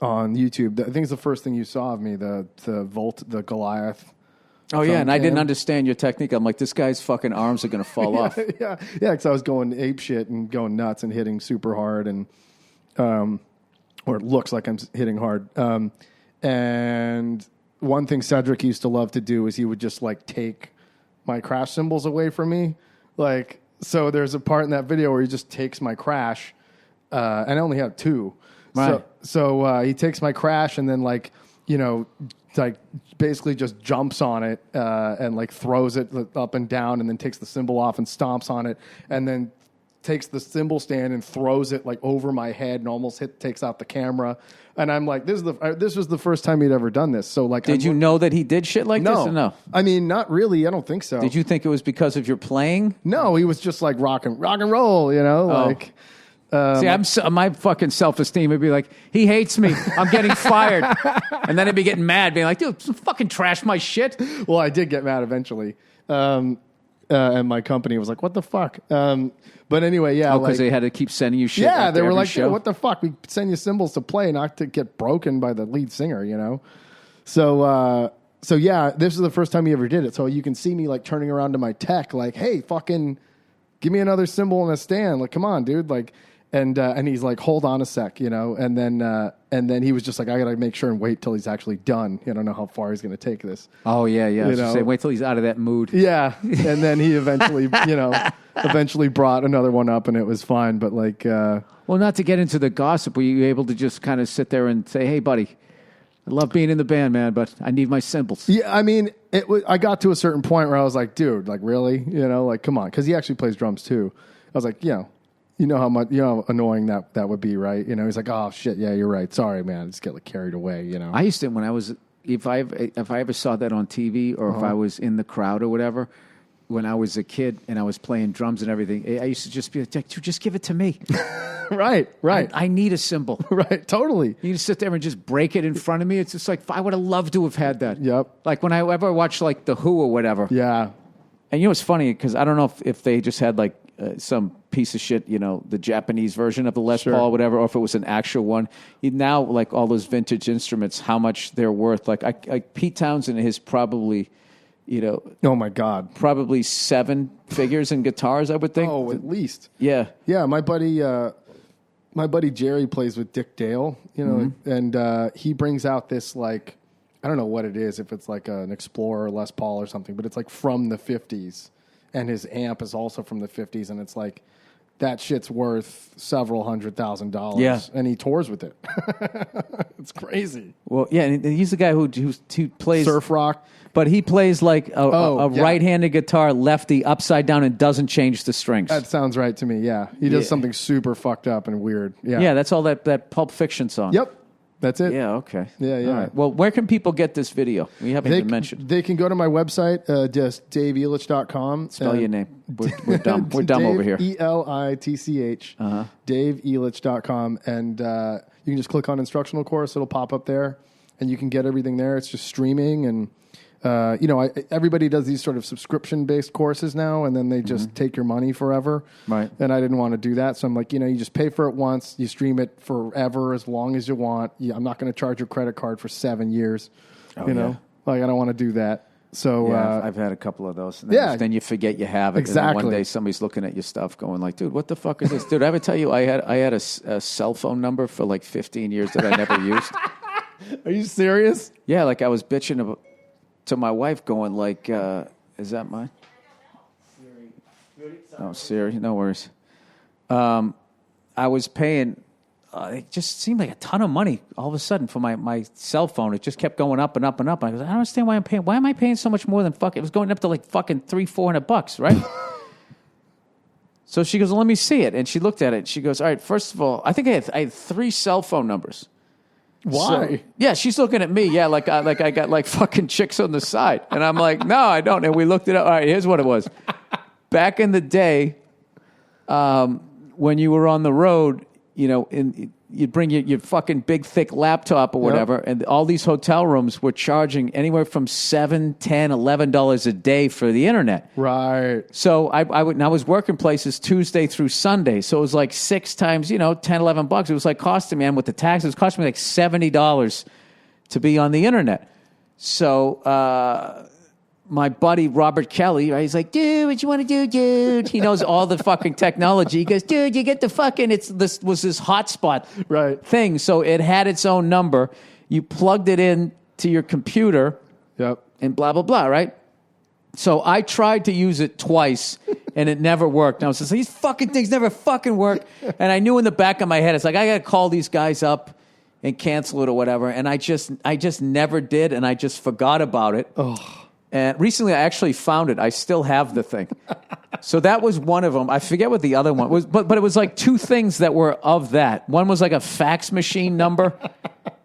YouTube. I think it's the first thing you saw of me, the Volta, the Goliath. Oh yeah, and I didn't understand your technique. I'm like, this guy's fucking arms are gonna fall off. Yeah, because I was going ape shit and going nuts and hitting super hard, and or it looks like I'm hitting hard. And one thing Cedric used to love to do is he would just like take my crash cymbals away from me. Like, so there's a part in that video where he just takes my crash, and I only have 2. Right. So he takes my crash and then like, like basically just jumps on it and like throws it up and down and then takes the cymbal off and stomps on it and then takes the cymbal stand and throws it like over my head and almost takes out the camera. And I'm like, this was the first time he'd ever done this. So like, did you know that he did shit like this or no? I mean, not really. I don't think so. Did you think it was because of your playing? No, he was just like rock and roll, like. See, my fucking self-esteem would be like, he hates me. I'm getting fired. And then I'd be getting mad, being like, dude, fucking trash my shit. Well, I did get mad eventually. And my company was like, what the fuck? But anyway, yeah. Because they had to keep sending you shit. Yeah, they were like, show. What the fuck? We send you cymbals to play, not to get broken by the lead singer, So yeah, this is the first time he ever did it. So you can see me like turning around to my tech, like, hey, fucking give me another cymbal and a stand. Like, come on, dude. Like, and he's like, hold on a sec, and then he was just like, I got to make sure and wait till he's actually done. I don't know how far he's going to take this. Oh yeah. Say, wait till he's out of that mood. Yeah. And then he eventually, eventually brought another one up and it was fine. But like, well, not to get into the gossip, were you able to just kind of sit there and say, hey buddy, I love being in the band, man, but I need my cymbals. Yeah. I mean, I got to a certain point where I was like, dude, like really, like, come on. Cause he actually plays drums too. I was like, you know how annoying that would be, right? He's like, oh shit, yeah, you're right. Sorry, man, I just get like carried away. I used to when I was if I ever saw that on TV or if I was in the crowd or whatever when I was a kid and I was playing drums and everything, I used to just be like, dude, just give it to me. Right. I need a cymbal. Right, totally. You just sit there and just break it in front of me. It's just like I would have loved to have had that. Yep. Like when I ever watched like The Who or whatever. Yeah. And it's funny because I don't know if they just had like some piece of shit, the Japanese version of the Les Paul or whatever, or if it was an actual one. Now, like all those vintage instruments, how much they're worth. Like Pete Townsend is probably, oh my God, probably 7 figures in guitars, I would think. Oh, at least. Yeah. Yeah, my buddy Jerry plays with Dick Dale, and he brings out this like, I don't know what it is, if it's like an Explorer Les Paul or something, but it's like from the 50s. And his amp is also from the 50s, and it's like, that shit's worth several $100,000. Yeah. And he tours with it. It's crazy. Well, yeah, and he's the guy who plays... surf rock. But he plays like a right-handed guitar, lefty, upside down, and doesn't change the strings. That sounds right to me, yeah. He does something super fucked up and weird. Yeah, yeah, that's all that Pulp Fiction song. Yep. That's it. Yeah, okay. Yeah. All right. Well, where can people get this video? We haven't even mentioned. They can go to my website, just daveelitch.com. Spell your name. We're dumb. We're dumb over here. ELITCH. daveelitch.com. And you can just click on instructional course. It'll pop up there. And you can get everything there. It's just streaming. And, everybody does these sort of subscription-based courses now, and then they just take your money forever. Right. And I didn't want to do that. So I'm like, you just pay for it once. You stream it forever as long as you want. I'm not going to charge your credit card for 7 years. Like, I don't want to do that. So I've had a couple of those. And then you forget you have it. Exactly. And then one day somebody's looking at your stuff going like, dude, what the fuck is this? Dude, I ever tell you I had a cell phone number for like 15 years that I never used. Are you serious? Yeah, like I was bitching to my wife going like, is that mine? Oh, Siri, no worries. I was paying, it just seemed like a ton of money all of a sudden for my cell phone. It just kept going up and up and up. I don't understand why I'm paying. Why am I paying so much more than it was going up to like fucking $300-$400, right? So she goes, well, let me see it. And she looked at it. And she goes, all right, first of all, I think I had 3 cell phone numbers. Why? So, she's looking at me. Yeah, like I got like fucking chicks on the side, and I'm like, no, I don't. And we looked it up. All right, here's what it was. Back in the day, when you were on the road, you'd bring your fucking big, thick laptop or whatever, and all these hotel rooms were charging anywhere from $7, $10, $11 a day for the internet. Right. So I was working places Tuesday through Sunday, so it was like 6 times, $10, $11. It was like costing me, and with the taxes, it was costing me like $70 to be on the internet. So my buddy Robert Kelly, right, he's like, dude, what you want to do, dude? He knows all the fucking technology. He goes, dude, you get the fucking, this hotspot thing. So it had its own number. You plugged it in to your computer and blah, blah, blah, right? So I tried to use it twice and it never worked. And I was just like, these fucking things never fucking work. And I knew in the back of my head, it's like, I got to call these guys up and cancel it or whatever. And I just never did. And I just forgot about it. Oh. And recently, I actually found it. I still have the thing. So that was one of them. I forget what the other one was, but it was like 2 things that were of that. One was like a fax machine number,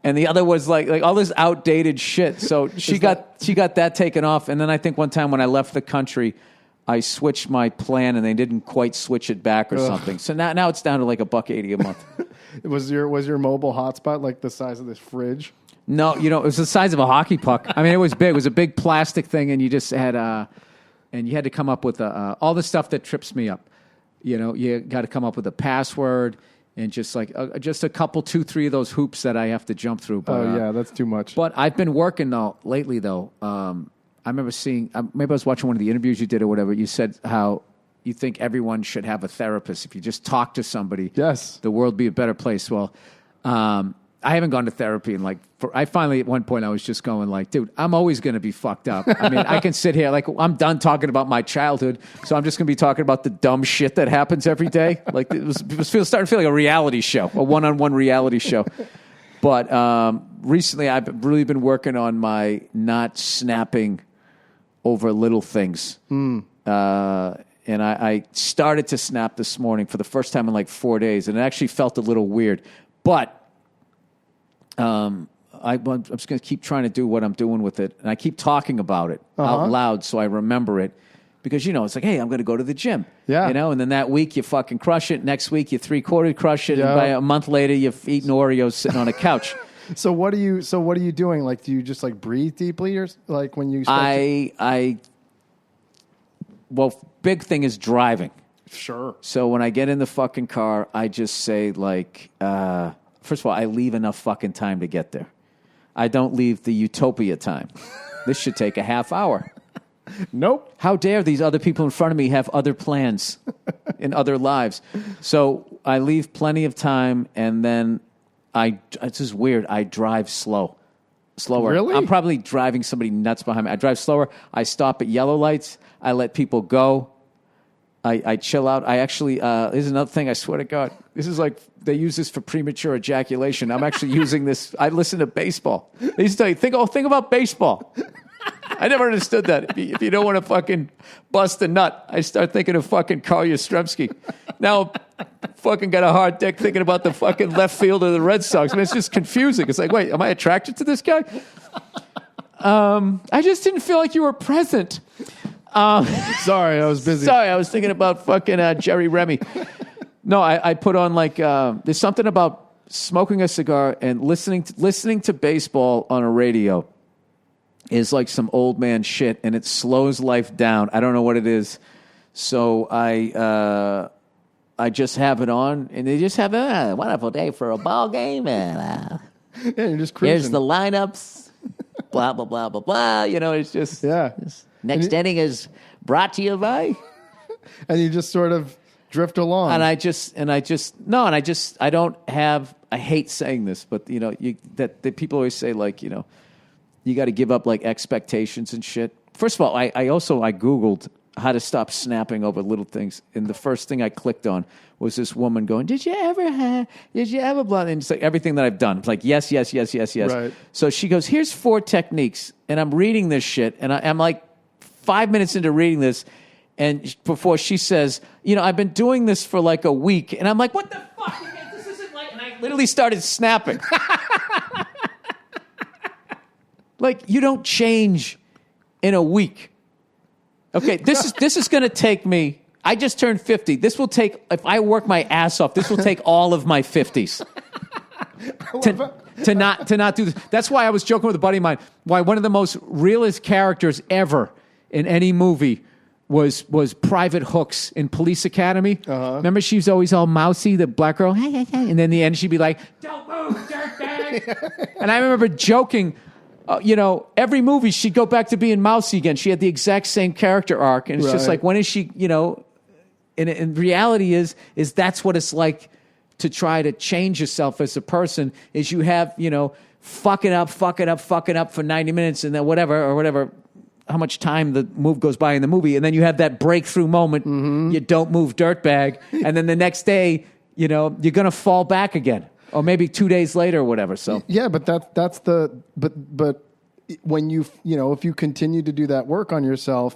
and the other was like all this outdated shit. So she got that taken off. And then I think one time when I left the country, I switched my plan, and they didn't quite switch it back or something. So now it's down to like $1.80 a month. Was your mobile hotspot like the size of this fridge? No, it was the size of a hockey puck. I mean, it was big. It was a big plastic thing, and you just had and you had to come up with all the stuff that trips me up. You got to come up with a password and just like just a couple, 2, 3 of those hoops that I have to jump through. But, that's too much. But I've been working lately. I remember seeing maybe I was watching one of the interviews you did or whatever. You said how you think everyone should have a therapist. If you just talk to somebody, the world would be a better place. Well. I haven't gone to therapy in I finally at one point I was just going like, dude, I'm always going to be fucked up. I mean, I can sit here like I'm done talking about my childhood, so I'm just going to be talking about the dumb shit that happens every day. Like it was starting to feel like a reality show, a one-on-one reality show. But recently I've really been working on my not snapping over little things. And I started to snap this morning for the first time in like 4 days, and it actually felt a little weird. But I'm just going to keep trying to do what I'm doing with it. And I keep talking about it out loud so I remember it. Because, it's like, hey, I'm going to go to the gym. Yeah. And then that week you fucking crush it. Next week you 3/4 crush it. Yeah. And by a month later you've eaten Oreos sitting on a couch. So what are you doing? Like, do you just like breathe deeply or like when you start well, big thing is driving. Sure. So when I get in the fucking car, I just say like, first of all, I leave enough fucking time to get there. I don't leave the utopia time. This should take a half hour. Nope. How dare these other people in front of me have other plans in other lives? So I leave plenty of time, and then it's just weird. I drive slower. Really? I'm probably driving somebody nuts behind me. I drive slower. I stop at yellow lights. I let people go. I chill out. I actually, this is another thing, I swear to God. This is like, they use this for premature ejaculation. I'm actually using this. I listen to baseball. They used to tell you, think about baseball. I never understood that. If you don't want to fucking bust a nut, I start thinking of fucking Carl Yastrzemski. Now, fucking got a hard dick thinking about the fucking left field of the Red Sox. I mean, it's just confusing. It's like, wait, am I attracted to this guy? I just didn't feel like you were present. Sorry, I was busy. Sorry, I was thinking about fucking Jerry Remy. No, I put on like, there's something about smoking a cigar and listening to baseball on a radio is like some old man shit, and it slows life down. I don't know what it is. So I just have it on, and they just have a wonderful day for a ball game, and yeah, you're just cruising. Here's the lineups, blah, blah, blah, blah, blah. It's just... Yeah. Next inning is brought to you by, and you just sort of drift along. I hate saying this, but that people always say like, you got to give up like expectations and shit. First of all, I Googled how to stop snapping over little things, and the first thing I clicked on was this woman going, did you ever blah? And it's like everything that I've done. It's like, yes. Right. So she goes, here's 4 techniques, and I'm reading this shit, and I'm like 5 minutes into reading this, and before she says, I've been doing this for like a week, and I'm like, what the fuck? This isn't like, and I literally started snapping. Like, you don't change in a week. Okay, this is going to take me, I just turned 50. This will take, if I work my ass off, this will take all of my 50s. to not do this. That's why I was joking with a buddy of mine. Why one of the most realist characters ever in any movie was Private Hooks in Police Academy. Remember, she was always all mousy, the black girl, hey, hey, hey. And then in the end, she'd be like, "Don't move, dirtbag." And I remember joking, every movie she'd go back to being mousy again. She had the exact same character arc, and it's just like, when is she? And reality is that's what it's like to try to change yourself as a person. Is you have fucking up for 90 minutes, and then whatever. How much time the move goes by in the movie, and then you have that breakthrough moment. You don't move, dirtbag, and then the next day, you're gonna fall back again, or maybe 2 days later, or whatever. So yeah, but but when if you continue to do that work on yourself,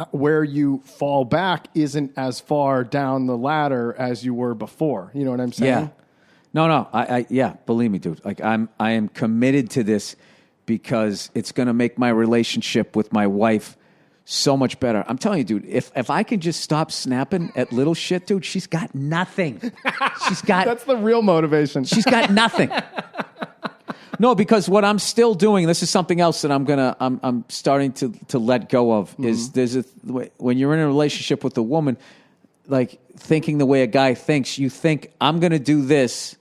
where you fall back isn't as far down the ladder as you were before. You know what I'm saying? Yeah. No, I believe me, dude. Like I am committed to this. Because it's going to make my relationship with my wife so much better. I'm telling you, dude, if I can just stop snapping at little shit, dude, she's got nothing. That's the real motivation. She's got nothing. No, because what I'm still doing, this is something else that I'm starting to let go of, is when you're in a relationship with a woman, like thinking the way a guy thinks, you think, I'm going to do this,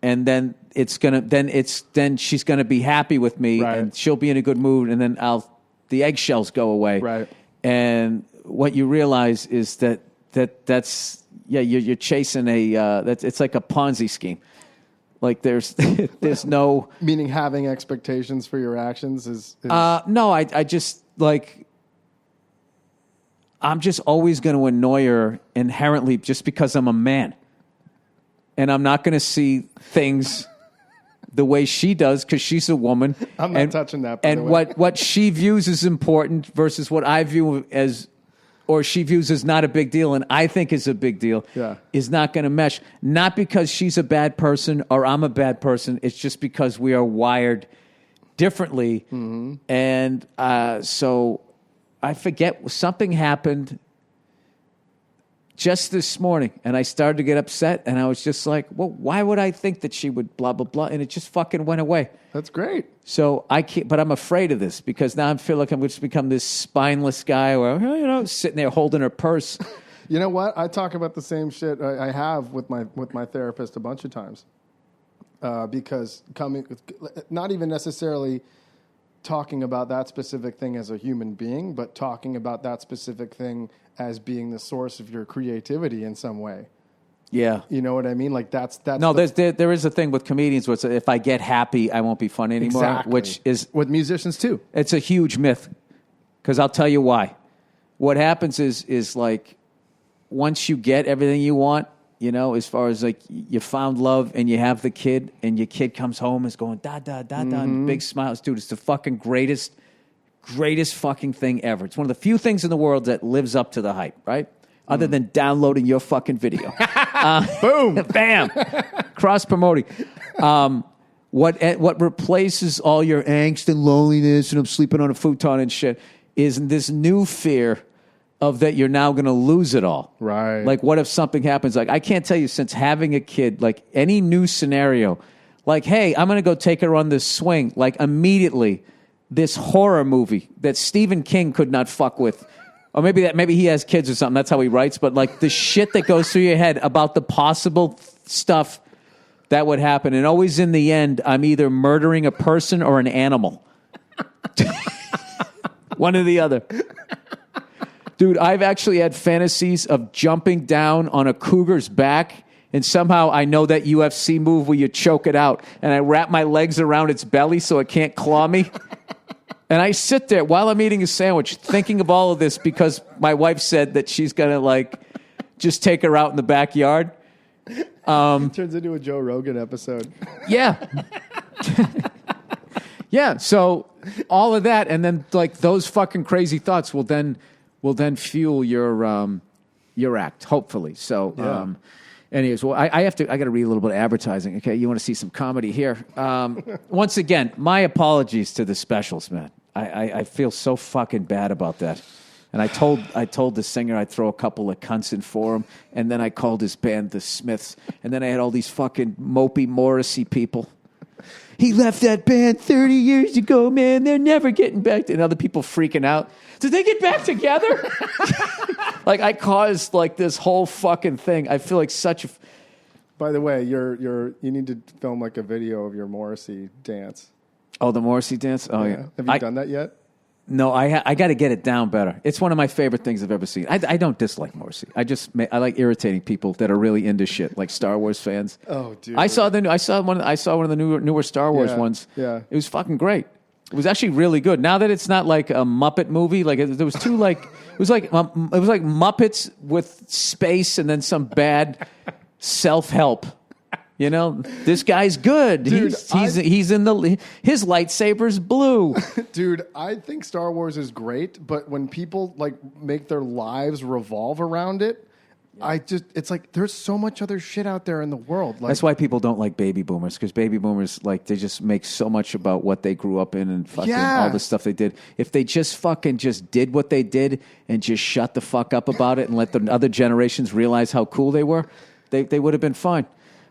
and then then she's gonna be happy with me, and she'll be in a good mood, and then the eggshells go away. Right. And what you realize is that's you're chasing it's like a Ponzi scheme. Like there's no meaning having expectations for your actions is no, I just like I'm just always going to annoy her inherently just because I'm a man, and I'm not going to see things the way she does because she's a woman. I'm not touching that. And what she views as important versus what I view as, or she views as not a big deal and I think is a big deal, is not going to mesh. Not because she's a bad person or I'm a bad person. It's just because we are wired differently. Mm-hmm. And so I forget, something happened just this morning, and I started to get upset, and I was just like, well, why would I think that she would blah, blah, blah? And it just fucking went away. That's great. So I can't, but I'm afraid of this because now I feel like I'm going to become this spineless guy where, sitting there holding her purse. You know what? I talk about the same shit I have with my therapist a bunch of times. Because not even necessarily talking about that specific thing as a human being, but talking about that specific thing as being the source of your creativity in some way. Yeah. You know what I mean? Like that's no, there is a thing with comedians where it's, if I get happy, I won't be funny anymore. Exactly. Which is with musicians too. It's a huge myth. Because I'll tell you why. What happens is like once you get everything you want, as far as like you found love and you have the kid and your kid comes home and is going da da da da, and big smiles, dude. It's the fucking greatest fucking thing ever. It's one of the few things in the world that lives up to the hype, right? Other than downloading your fucking video. Boom. Bam. Cross-promoting. What replaces all your angst and loneliness and I'm sleeping on a futon and shit is this new fear of that you're now going to lose it all. Right. Like, what if something happens? Like, I can't tell you, since having a kid, like any new scenario, like, hey, I'm going to go take her on this swing. Like, immediately, this horror movie that Stephen King could not fuck with. Or maybe he has kids or something. That's how he writes. But like the shit that goes through your head about the possible stuff that would happen. And always in the end, I'm either murdering a person or an animal. One or the other. Dude, I've actually had fantasies of jumping down on a cougar's back, and somehow I know that UFC move where you choke it out, and I wrap my legs around its belly so it can't claw me. And I sit there while I'm eating a sandwich thinking of all of this because my wife said that she's going to like just take her out in the backyard. Turns into a Joe Rogan episode. Yeah. Yeah, so all of that, and then like those fucking crazy thoughts will then fuel your act, hopefully. So, yeah. Anyways, well, I got to read a little bit of advertising. Okay, you want to see some comedy here? Once again, my apologies to the specials, man. I feel so fucking bad about that. And I told the singer I'd throw a couple of cunts in for him, and then I called his band the Smiths, and then I had all these fucking mopey Morrissey people. He left that band 30 years ago, man. They're never getting back. And other people freaking out. Did they get back together? Like, I caused like this whole fucking thing. I feel like such a... By the way, you need to film like a video of your Morrissey dance. Oh, the Morrissey dance? Oh, yeah. Have you done that yet? No, I got to get it down better. It's one of my favorite things I've ever seen. I don't dislike Morrissey. I like irritating people that are really into shit, like Star Wars fans. Oh, dude! I saw one of the newer Star Wars ones. Yeah, it was fucking great. It was actually really good. Now that it's not like a Muppet movie, like there was two like it was like Muppets with space and then some bad self-help. You know, this guy's good. Dude, he's in his lightsaber's blue. Dude, I think Star Wars is great, but when people like make their lives revolve around it, it's like there's so much other shit out there in the world. Like, that's why people don't like baby boomers, because baby boomers, like, they just make so much about what they grew up in and fucking all the stuff they did. If they just fucking just did what they did and just shut the fuck up about it and let the other generations realize how cool they were, they would have been fine.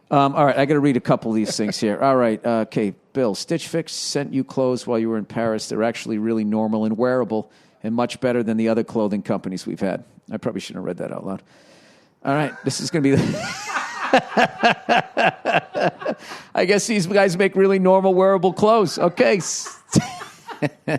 All right, I got to read a couple of these things here. All right, okay, Bill, Stitch Fix sent you clothes while you were in Paris. They're actually really normal and wearable and much better than the other clothing companies we've had. I probably shouldn't have read that out loud. All right, this is going to be I guess these guys make really normal, wearable clothes. Okay. Did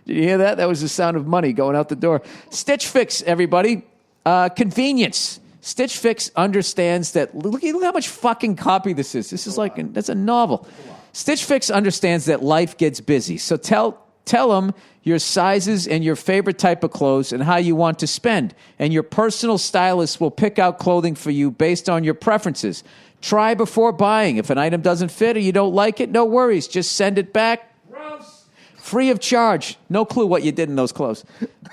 you hear that? That was the sound of money going out the door. Stitch Fix, everybody. Convenience. Stitch Fix understands that. Look how much fucking copy this is. This is that's a novel. Stitch Fix understands that life gets busy. So tell them your sizes and your favorite type of clothes and how you want to spend. And your personal stylist will pick out clothing for you based on your preferences. Try before buying. If an item doesn't fit or you don't like it, no worries. Just send it back. Free of charge. No clue what you did in those clothes.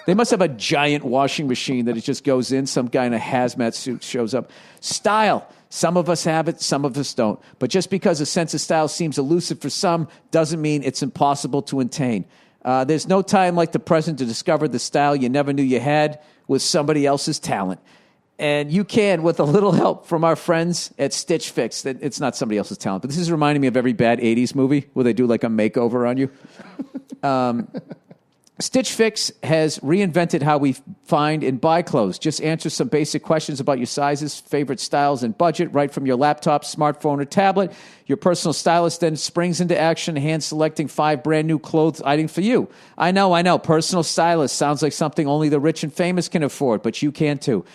They must have a giant washing machine that it just goes in. Some guy in a hazmat suit shows up. Style. Some of us have it, some of us don't. But just because a sense of style seems elusive for some doesn't mean it's impossible to attain. There's no time like the present to discover the style you never knew you had with somebody else's talent. And you can, with a little help from our friends at Stitch Fix. It's not somebody else's talent, but this is reminding me of every bad 80s movie where they do like a makeover on you. Stitch Fix has reinvented how we find and buy clothes. Just answer some basic questions about your sizes, favorite styles, and budget right from your laptop, smartphone, or tablet. Your personal stylist then springs into action, hand-selecting 5 brand-new clothes items for you. I know. Personal stylist sounds like something only the rich and famous can afford, but you can too.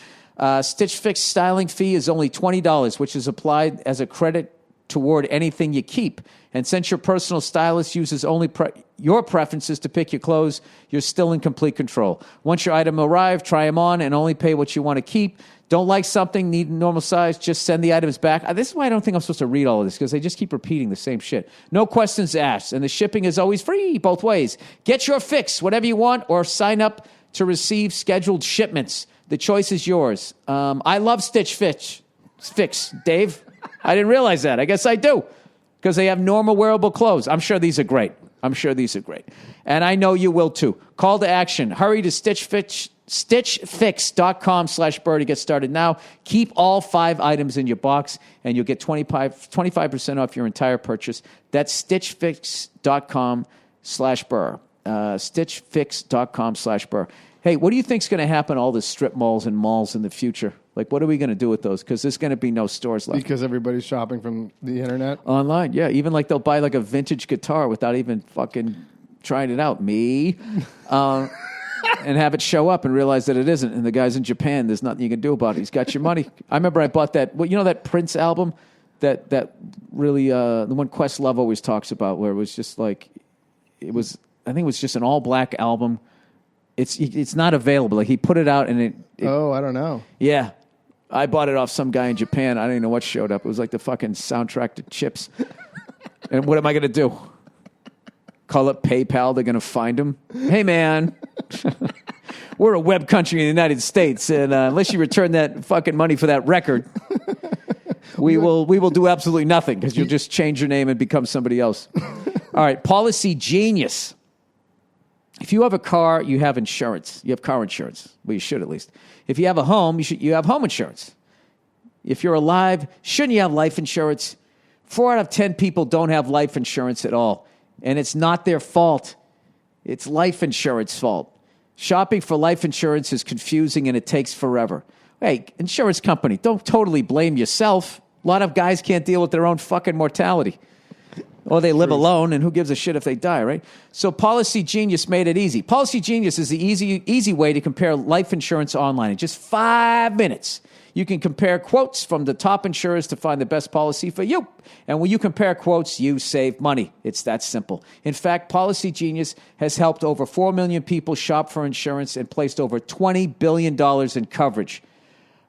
Stitch Fix styling fee is only $20, which is applied as a credit toward anything you keep. And since your personal stylist uses only your preferences to pick your clothes, you're still in complete control. Once your item arrives, try them on and only pay what you want to keep. Don't like something, need normal size, just send the items back. This is why I don't think I'm supposed to read all of this, because they just keep repeating the same shit. No questions asked, and the shipping is always free both ways. Get your fix, whatever you want, or sign up to receive scheduled shipments. The choice is yours. I love Stitch Fix, Dave. I didn't realize that. I guess I do, because they have normal wearable clothes. I'm sure these are great. And I know you will too. Call to action. Hurry to stitchfix.com/Burr to get started now. Keep all 5 items in your box, and you'll get 25% off your entire purchase. That's stitchfix.com/Burr. Stitchfix.com/Burr. Hey, what do you think's going to happen to all the strip malls and malls in the future? Like, what are we going to do with those? Because there's going to be no stores left. Because everybody's shopping from the internet? Online, yeah. Even like they'll buy like a vintage guitar without even fucking trying it out. Me. And have it show up and realize that it isn't. And the guy's in Japan. There's nothing you can do about it. He's got your money. I remember I bought that. Well, you know that Prince album? That really, the one Questlove always talks about, where it was just like, I think it was just an all-black album. It's not available. Like, he put it out and it I don't know. Yeah. I bought it off some guy in Japan. I don't even know what showed up. It was like the fucking soundtrack to Chips. And what am I going to do? Call up PayPal? They're going to find him? Hey, man. We're a web country in the United States, and unless you return that fucking money for that record, we will do absolutely nothing, because you'll just change your name and become somebody else. All right, Policy Genius. If you have a car, you have insurance. You have car insurance. Well, you should at least. If you have a home, you have home insurance. If you're alive, shouldn't you have life insurance? 4 out of 10 people don't have life insurance at all. And it's not their fault. It's life insurance fault. Shopping for life insurance is confusing and it takes forever. Hey, insurance company, don't totally blame yourself. A lot of guys can't deal with their own fucking mortality. Or they live alone, and who gives a shit if they die, right? So Policy Genius made it easy. Policy Genius is the easy way to compare life insurance online. In just 5 minutes, you can compare quotes from the top insurers to find the best policy for you. And when you compare quotes, you save money. It's that simple. In fact, Policy Genius has helped over 4 million people shop for insurance and placed over $20 billion in coverage.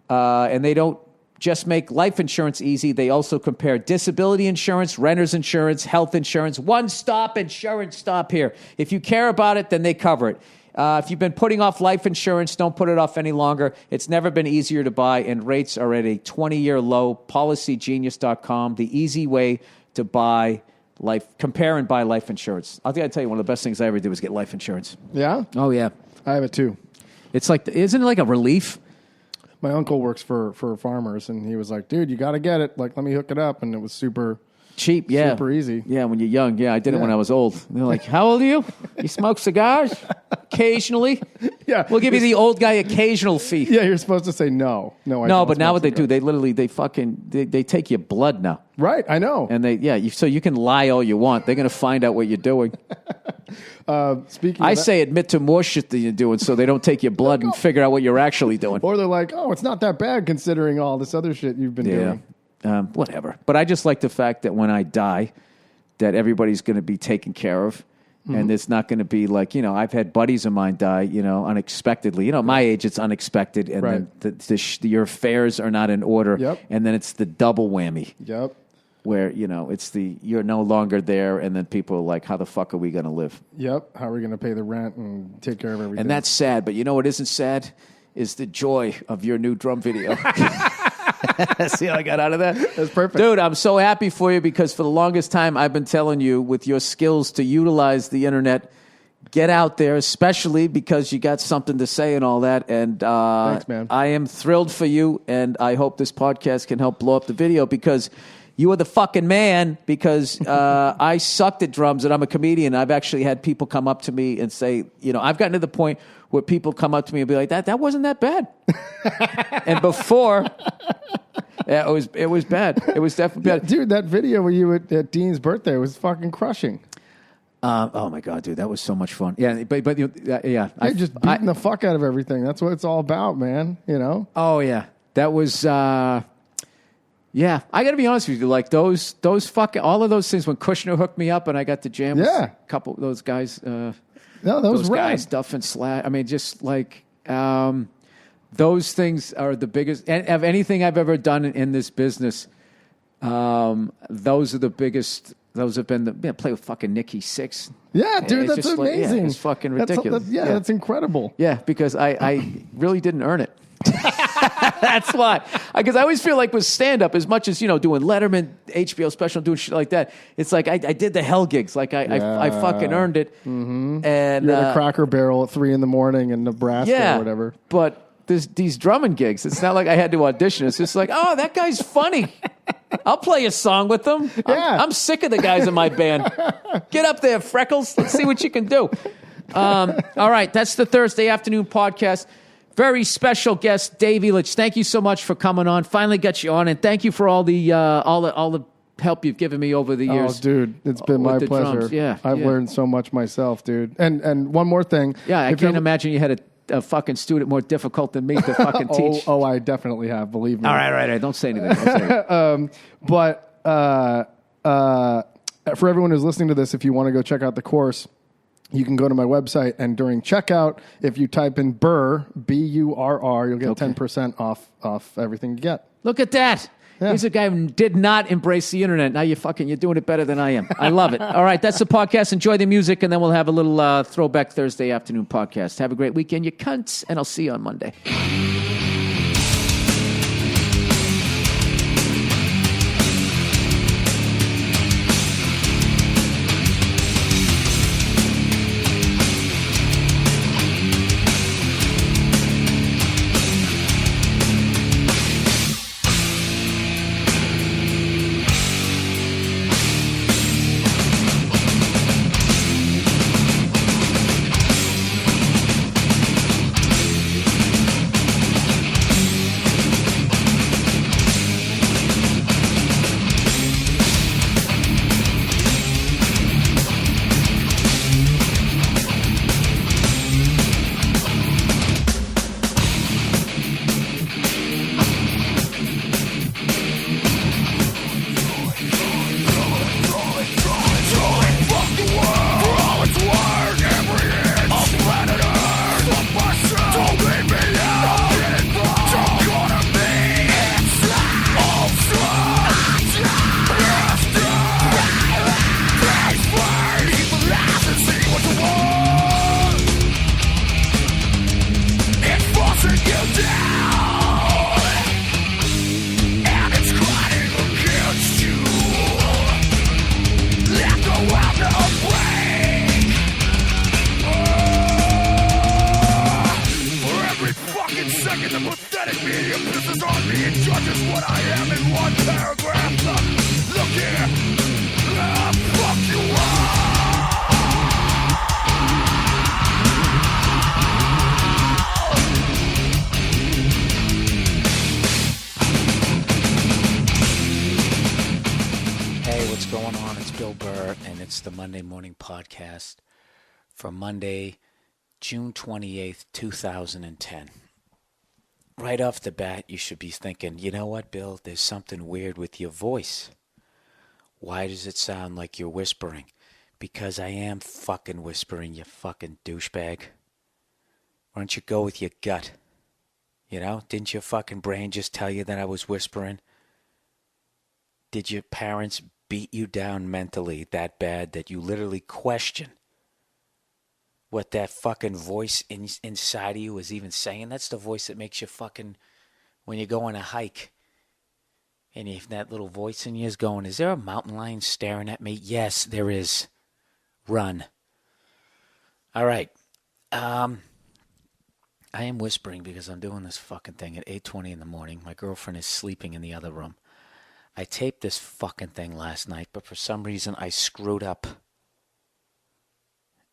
And they don't just make life insurance easy. They also compare disability insurance, renter's insurance, health insurance. One-stop insurance stop here. If you care about it, then they cover it. If you've been putting off life insurance, don't put it off any longer. It's never been easier to buy, and rates are at a 20-year low. PolicyGenius.com, the easy way to compare and buy life insurance. I think I'd tell you one of the best things I ever did was get life insurance. Yeah? Oh, yeah. I have it too. It's like, isn't it like a relief? My uncle works for farmers, and he was like, dude, you got to get it. Like, let me hook it up. And it was super cheap, yeah. Super easy. Yeah, when you're young. Yeah, I did it when I was old. They're like, how old are you? You smoke cigars? Occasionally? Yeah. We'll give you the old guy occasional fee. Yeah, you're supposed to say no. No, but now what they do, they literally, they take your blood now. Right, I know. And so you can lie all you want. They're going to find out what you're doing. I say admit to more shit than you're doing so they don't take your blood and figure out what you're actually doing. Or they're like, oh, it's not that bad considering all this other shit you've been doing. Whatever. But I just like the fact that when I die, that everybody's going to be taken care of. Mm-hmm. And it's not going to be like, I've had buddies of mine die, unexpectedly. My age, it's unexpected. And then your affairs are not in order. Yep. And then it's the double whammy. Yep. Where, it's you're no longer there. And then people are like, how the fuck are we going to live? Yep. How are we going to pay the rent and take care of everything? And that's sad. But you know what isn't sad? Is the joy of your new drum video. See how I got out of that? That's perfect. Dude, I'm so happy for you because for the longest time I've been telling you with your skills to utilize the internet, get out there, especially because you got something to say and all that. And thanks, man. I am thrilled for you, and I hope this podcast can help blow up the video because you are the fucking man because I sucked at drums and I'm a comedian. I've actually had people come up to me and say, I've gotten to the point where people come up to me and be like, that wasn't that bad. And before, it was bad. It was definitely bad. Dude, that video where you were at Dean's birthday was fucking crushing. Oh my God, dude, that was so much fun. Yeah, but yeah. You're just beating the fuck out of everything. That's what it's all about, man. Oh yeah. That was, yeah, I got to be honest with you. Like those fucking, all of those things when Kushner hooked me up and I got to jam with a couple of those guys. No, that was those guys, Duff and Slash. I mean, just like those things are the biggest. And of anything I've ever done in this business, those are the biggest. Those have been play with fucking Nikki Sixx. Yeah, dude, that's amazing. It's fucking ridiculous. That's incredible. Yeah, because I really didn't earn it. That's why. Because I always feel like with stand-up, as much as, doing Letterman, HBO special, doing shit like that, it's like I did the hell gigs. Like I fucking earned it. Mm-hmm. And you're at a Cracker Barrel at 3 a.m. in Nebraska or whatever. But these drumming gigs, it's not like I had to audition. It's just like, oh, that guy's funny. I'll play a song with them. Yeah. I'm sick of the guys in my band. Get up there, Freckles. Let's see what you can do. All right, that's the Thursday afternoon podcast. Very special guest, Dave Elitch. Thank you so much for coming on. Finally got you on, and thank you for all the help you've given me over the years. Oh, dude, it's been my pleasure. Drums. Yeah, I've learned so much myself, dude. And one more thing. Yeah, I can't imagine you had a fucking student more difficult than me to fucking teach. Oh, I definitely have. Believe me. All right. Don't say anything. But for everyone who's listening to this, if you want to go check out the course, you can go to my website, and during checkout, if you type in Burr, B-U-R-R, you'll get 10% off everything you get. Look at that. Yeah. He's a guy who did not embrace the internet. Now you're doing it better than I am. I love it. All right, that's the podcast. Enjoy the music, and then we'll have a little throwback Thursday afternoon podcast. Have a great weekend, you cunts, and I'll see you on Monday. Bill Burr, and it's the Monday Morning Podcast for Monday, June 28th, 2010. Right off the bat, you should be thinking, you know what, Bill? There's something weird with your voice. Why does it sound like you're whispering? Because I am fucking whispering, you fucking douchebag. Why don't you go with your gut? You know, didn't your fucking brain just tell you that I was whispering? Did your parents beat you down mentally that bad that you literally question what that fucking voice inside of you is even saying? That's the voice that makes you fucking, when you go on a hike, and if that little voice in you is going, is there a mountain lion staring at me? Yes, there is. Run. All right. I am whispering because I'm doing this fucking thing at 8:20 in the morning. My girlfriend is sleeping in the other room. I taped this fucking thing last night, but for some reason I screwed up.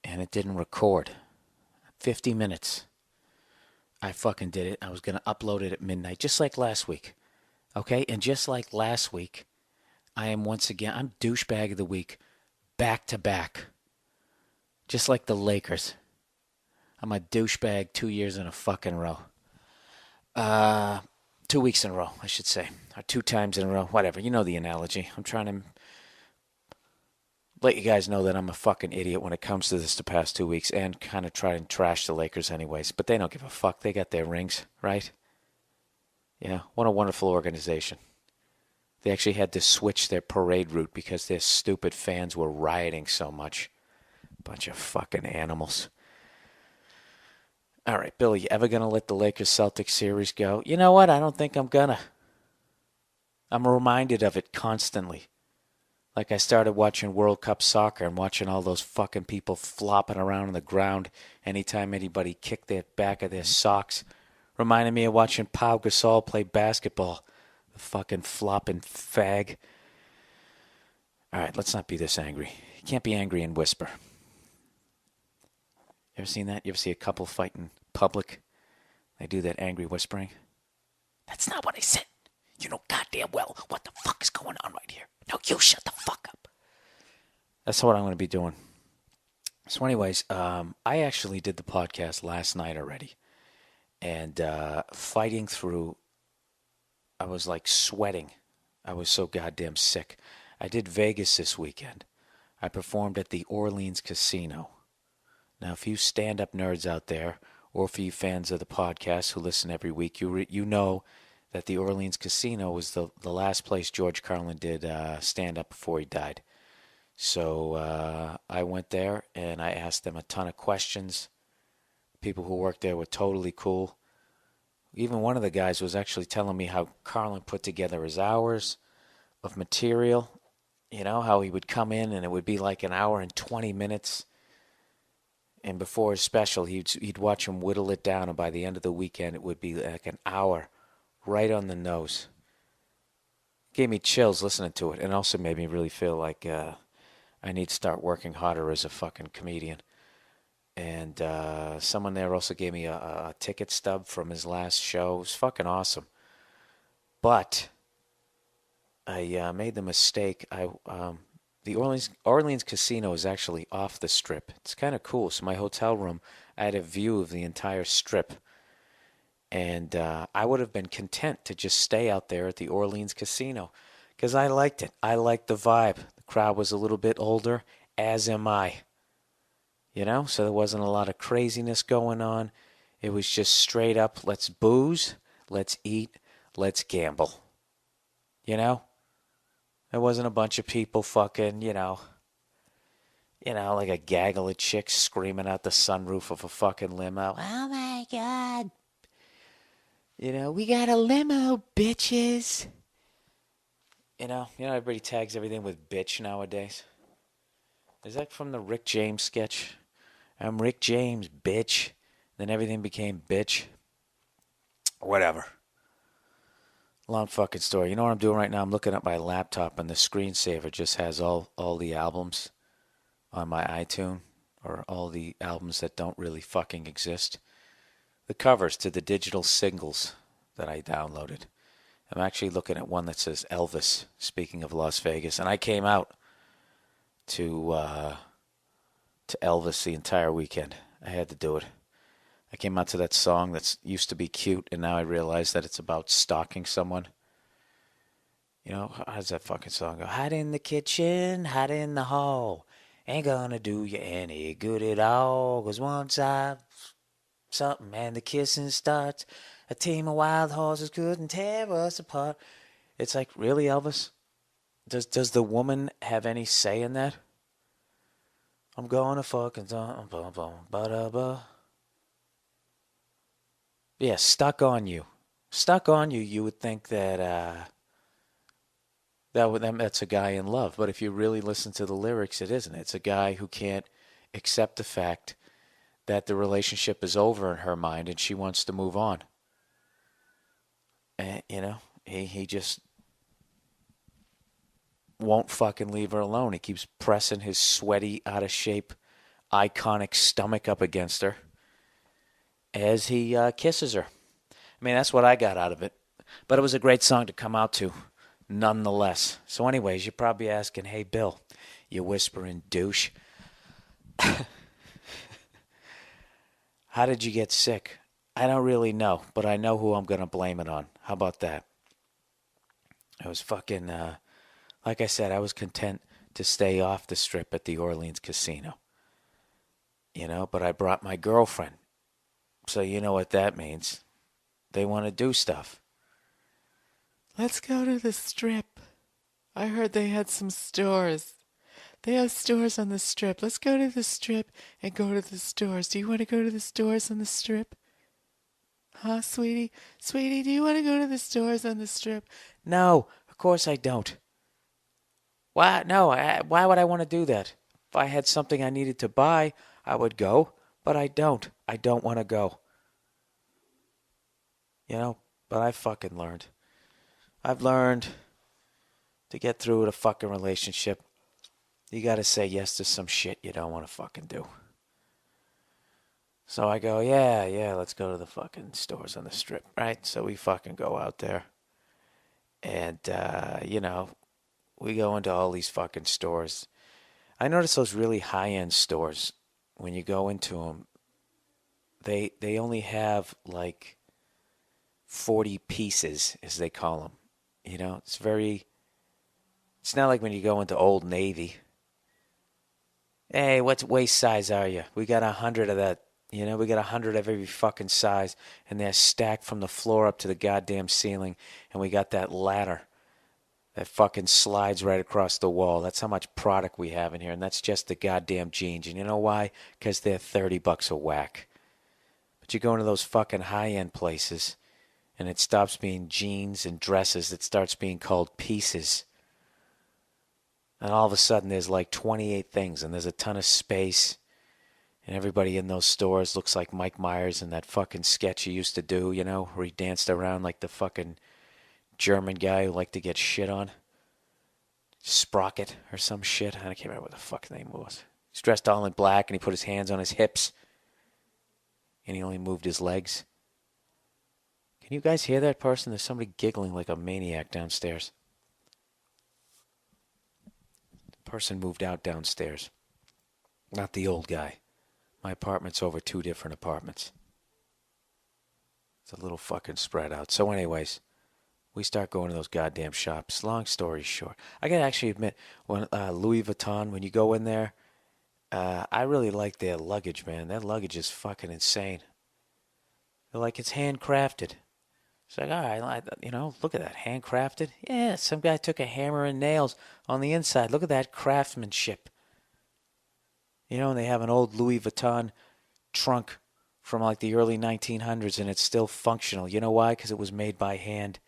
And it didn't record. 50 minutes. I fucking did it. I was going to upload it at midnight, just like last week. Okay? And just like last week, I am once again, I'm douchebag of the week, back to back. Just like the Lakers. I'm a douchebag 2 years in a fucking row. 2 weeks in a row, I should say. Or 2 times in a row. Whatever. You know the analogy. I'm trying to let you guys know that I'm a fucking idiot when it comes to this the past 2 weeks, and kind of try and trash the Lakers anyways. But they don't give a fuck. They got their rings, right? Yeah. What a wonderful organization. They actually had to switch their parade route because their stupid fans were rioting so much. Bunch of fucking animals. All right, Bill, you ever going to let the Lakers-Celtics series go? You know what? I don't think I'm going to. I'm reminded of it constantly. Like I started watching World Cup soccer and watching all those fucking people flopping around on the ground anytime anybody kicked their back of their socks. Reminded me of watching Pau Gasol play basketball. The fucking flopping fag. All right, let's not be this angry. You can't be angry and whisper. You ever seen that? You ever see a couple fight in public? They do that angry whispering. That's not what I said. You know goddamn well what the fuck is going on right here. No, you shut the fuck up. That's what I'm going to be doing. So anyways, I actually did the podcast last night already. And fighting through, I was like sweating. I was so goddamn sick. I did Vegas this weekend. I performed at the Orleans Casino. Now, if you stand-up nerds out there, or for you fans of the podcast who listen every week, you know that the Orleans Casino was the last place George Carlin did stand-up before he died. So I went there, and I asked them a ton of questions. People who worked there were totally cool. Even one of the guys was actually telling me how Carlin put together his hours of material. You know, how he would come in, and it would be like an hour and 20 minutes. And before his special, he'd watch him whittle it down, and by the end of the weekend, it would be like an hour, right on the nose. Gave me chills listening to it, and also made me really feel like I need to start working harder as a fucking comedian. And someone there also gave me a ticket stub from his last show. It was fucking awesome. But I made the mistake. The Orleans Casino is actually off the strip. It's kind of cool. So my hotel room, I had a view of the entire strip. And I would have been content to just stay out there at the Orleans Casino because I liked it. I liked the vibe. The crowd was a little bit older, as am I. You know, so there wasn't a lot of craziness going on. It was just straight up, let's booze, let's eat, let's gamble. You know? There wasn't a bunch of people fucking, you know, like a gaggle of chicks screaming out the sunroof of a fucking limo. Oh my God. You know, we got a limo, bitches. You know, everybody tags everything with bitch nowadays. Is that from the Rick James sketch? I'm Rick James, bitch. Then everything became bitch. Whatever. Long fucking story. You know what I'm doing right now? I'm looking at my laptop, and the screensaver just has all the albums on my iTunes, or all the albums that don't really fucking exist. The covers to the digital singles that I downloaded. I'm actually looking at one that says Elvis, speaking of Las Vegas, and I came out to Elvis the entire weekend. I had to do it. I came out to that song that used to be cute, and now I realize that it's about stalking someone. You know, how does that fucking song go? Hide in the kitchen, hide in the hall. Ain't gonna do you any good at all. 'Cause once I something and the kissing starts, a team of wild horses couldn't tear us apart. It's like, really, Elvis? Does the woman have any say in that? I'm gonna fucking yeah, stuck on you. Stuck on you, you would think that that's a guy in love. But if you really listen to the lyrics, it isn't. It's a guy who can't accept the fact that the relationship is over in her mind and she wants to move on. And, you know, he just won't fucking leave her alone. He keeps pressing his sweaty, out-of-shape, iconic stomach up against her as he kisses her. I mean, that's what I got out of it. But it was a great song to come out to, nonetheless. So anyways, you're probably asking, hey, Bill, you whispering douche. How did you get sick? I don't really know, but I know who I'm going to blame it on. How about that? I was fucking, like I said, I was content to stay off the strip at the Orleans casino. You know, but I brought my girlfriend. So you know what that means. They want to do stuff. Let's go to the strip. I heard they had some stores. They have stores on the strip. Let's go to the strip and go to the stores. Do you want to go to the stores on the strip? Huh, sweetie? Sweetie, do you want to go to the stores on the strip? No, of course I don't. Why? No, why would I want to do that? If I had something I needed to buy, I would go. But I don't. I don't want to go. You know, but I fucking learned. I've learned to get through with a fucking relationship. You got to say yes to some shit you don't want to fucking do. So I go, yeah, let's go to the fucking stores on the strip, right? So we fucking go out there. And, you know, we go into all these fucking stores. I notice those really high-end stores, when you go into them, they only have like 40 pieces, as they call them. You know, it's not like when you go into Old Navy. Hey, what waist size are you? We got 100 of that. You know, we got 100 of every fucking size, and they're stacked from the floor up to the goddamn ceiling, and we got that ladder that fucking slides right across the wall. That's how much product we have in here, and that's just the goddamn jeans. And you know why? Because they're $30 a whack. But you go into those fucking high-end places, and it stops being jeans and dresses. It starts being called pieces. And all of a sudden, there's like 28 things, and there's a ton of space. And everybody in those stores looks like Mike Myers in that fucking sketch he used to do, you know, where he danced around like the fucking German guy who liked to get shit on. Sprocket or some shit. I can't remember what the fuck name was. He's dressed all in black, and he put his hands on his hips. And he only moved his legs. Can you guys hear that person? There's somebody giggling like a maniac downstairs. The person moved out downstairs. Not the old guy. My apartment's over 2 different apartments. It's a little fucking spread out. So anyways, we start going to those goddamn shops. Long story short. I gotta actually admit, when Louis Vuitton, when you go in there, I really like their luggage, man. Their luggage is fucking insane. They're like, it's handcrafted. It's like, all right, you know, look at that, handcrafted. Yeah, some guy took a hammer and nails on the inside. Look at that craftsmanship. You know, and they have an old Louis Vuitton trunk from like the early 1900s, and it's still functional. You know why? Because it was made by hand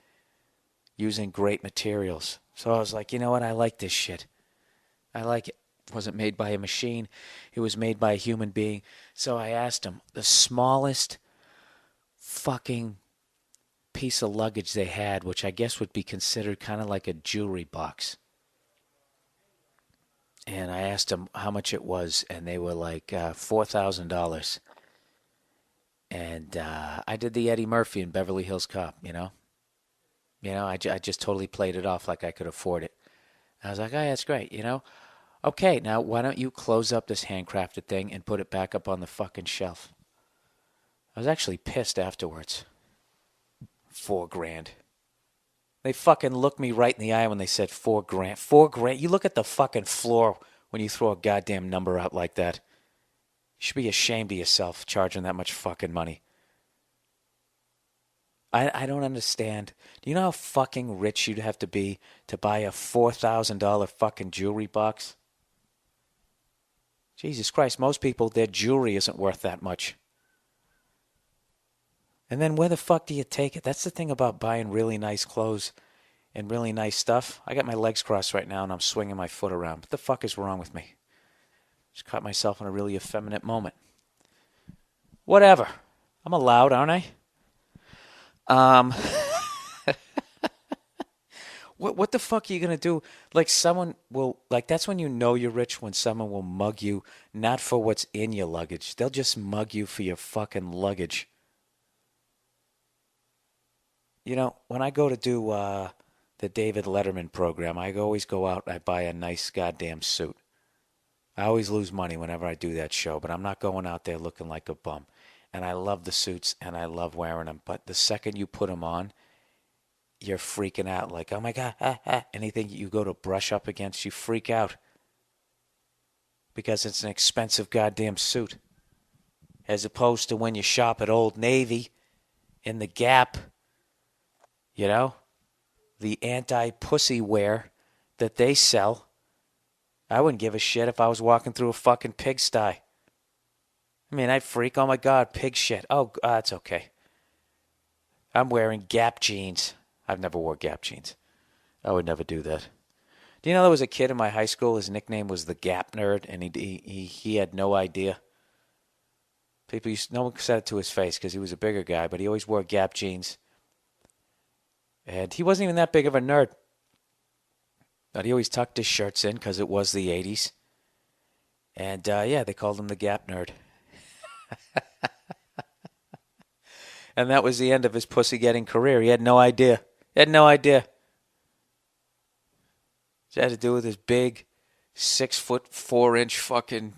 using great materials. So I was like, you know what? I like this shit. I like it. It wasn't made by a machine. It was made by a human being. So I asked him, the smallest fucking piece of luggage they had, which I guess would be considered kind of like a jewelry box. And I asked them how much it was, and they were like $4,000. And I did the Eddie Murphy in Beverly Hills Cop, you know? I just totally played it off like I could afford it. I was like, oh, yeah, that's great, you know? Okay, now why don't you close up this handcrafted thing and put it back up on the fucking shelf? I was actually pissed afterwards. $4,000. They fucking looked me right in the eye when they said $4,000. $4,000? You look at the fucking floor when you throw a goddamn number out like that. You should be ashamed of yourself charging that much fucking money. I don't understand. Do you know how fucking rich you'd have to be to buy a $4,000 fucking jewelry box? Jesus Christ, most people, their jewelry isn't worth that much. And then where the fuck do you take it? That's the thing about buying really nice clothes and really nice stuff. I got my legs crossed right now and I'm swinging my foot around. What the fuck is wrong with me? Just caught myself in a really effeminate moment. Whatever. I'm allowed, aren't I? What the fuck are you going to do? Like someone will, like that's when you know you're rich, when someone will mug you, not for what's in your luggage. They'll just mug you for your fucking luggage. You know, when I go to do the David Letterman program, I always go out and I buy a nice goddamn suit. I always lose money whenever I do that show, but I'm not going out there looking like a bum. And I love the suits and I love wearing them. But the second you put them on, you're freaking out like, oh my God, anything you go to brush up against, you freak out. Because it's an expensive goddamn suit. As opposed to when you shop at Old Navy, in the Gap, you know, the anti-pussy wear that they sell. I wouldn't give a shit if I was walking through a fucking pigsty. I mean, I'd freak. Oh, my God, pig shit. Oh, that's okay. I'm wearing Gap jeans. I've never wore Gap jeans. I would never do that. Do you know there was a kid in my high school? His nickname was the Gap Nerd, and he had no idea. No one said it to his face because he was a bigger guy, but he always wore Gap jeans. And he wasn't even that big of a nerd. But he always tucked his shirts in because it was the 80s. And, yeah, they called him the Gap Nerd. And that was the end of his pussy-getting career. He had no idea. It had to do with his big 6'4" fucking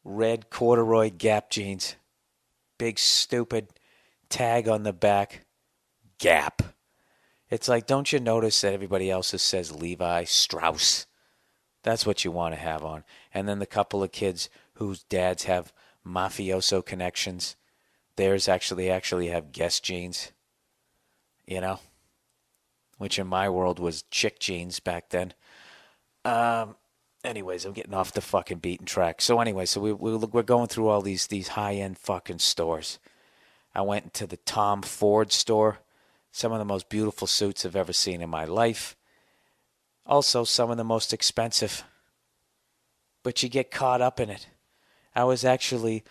red corduroy Gap jeans. Big, stupid tag on the back. Gap. It's like, don't you notice that everybody else says Levi, Strauss? That's what you want to have on. And then the couple of kids whose dads have mafioso connections, theirs actually have Guess jeans, you know, which in my world was chick jeans back then. Anyways, I'm getting off the fucking beaten track. So anyway, we're going through all these high-end fucking stores. I went into the Tom Ford store. Some of the most beautiful suits I've ever seen in my life. Also, some of the most expensive. But you get caught up in it. I was actually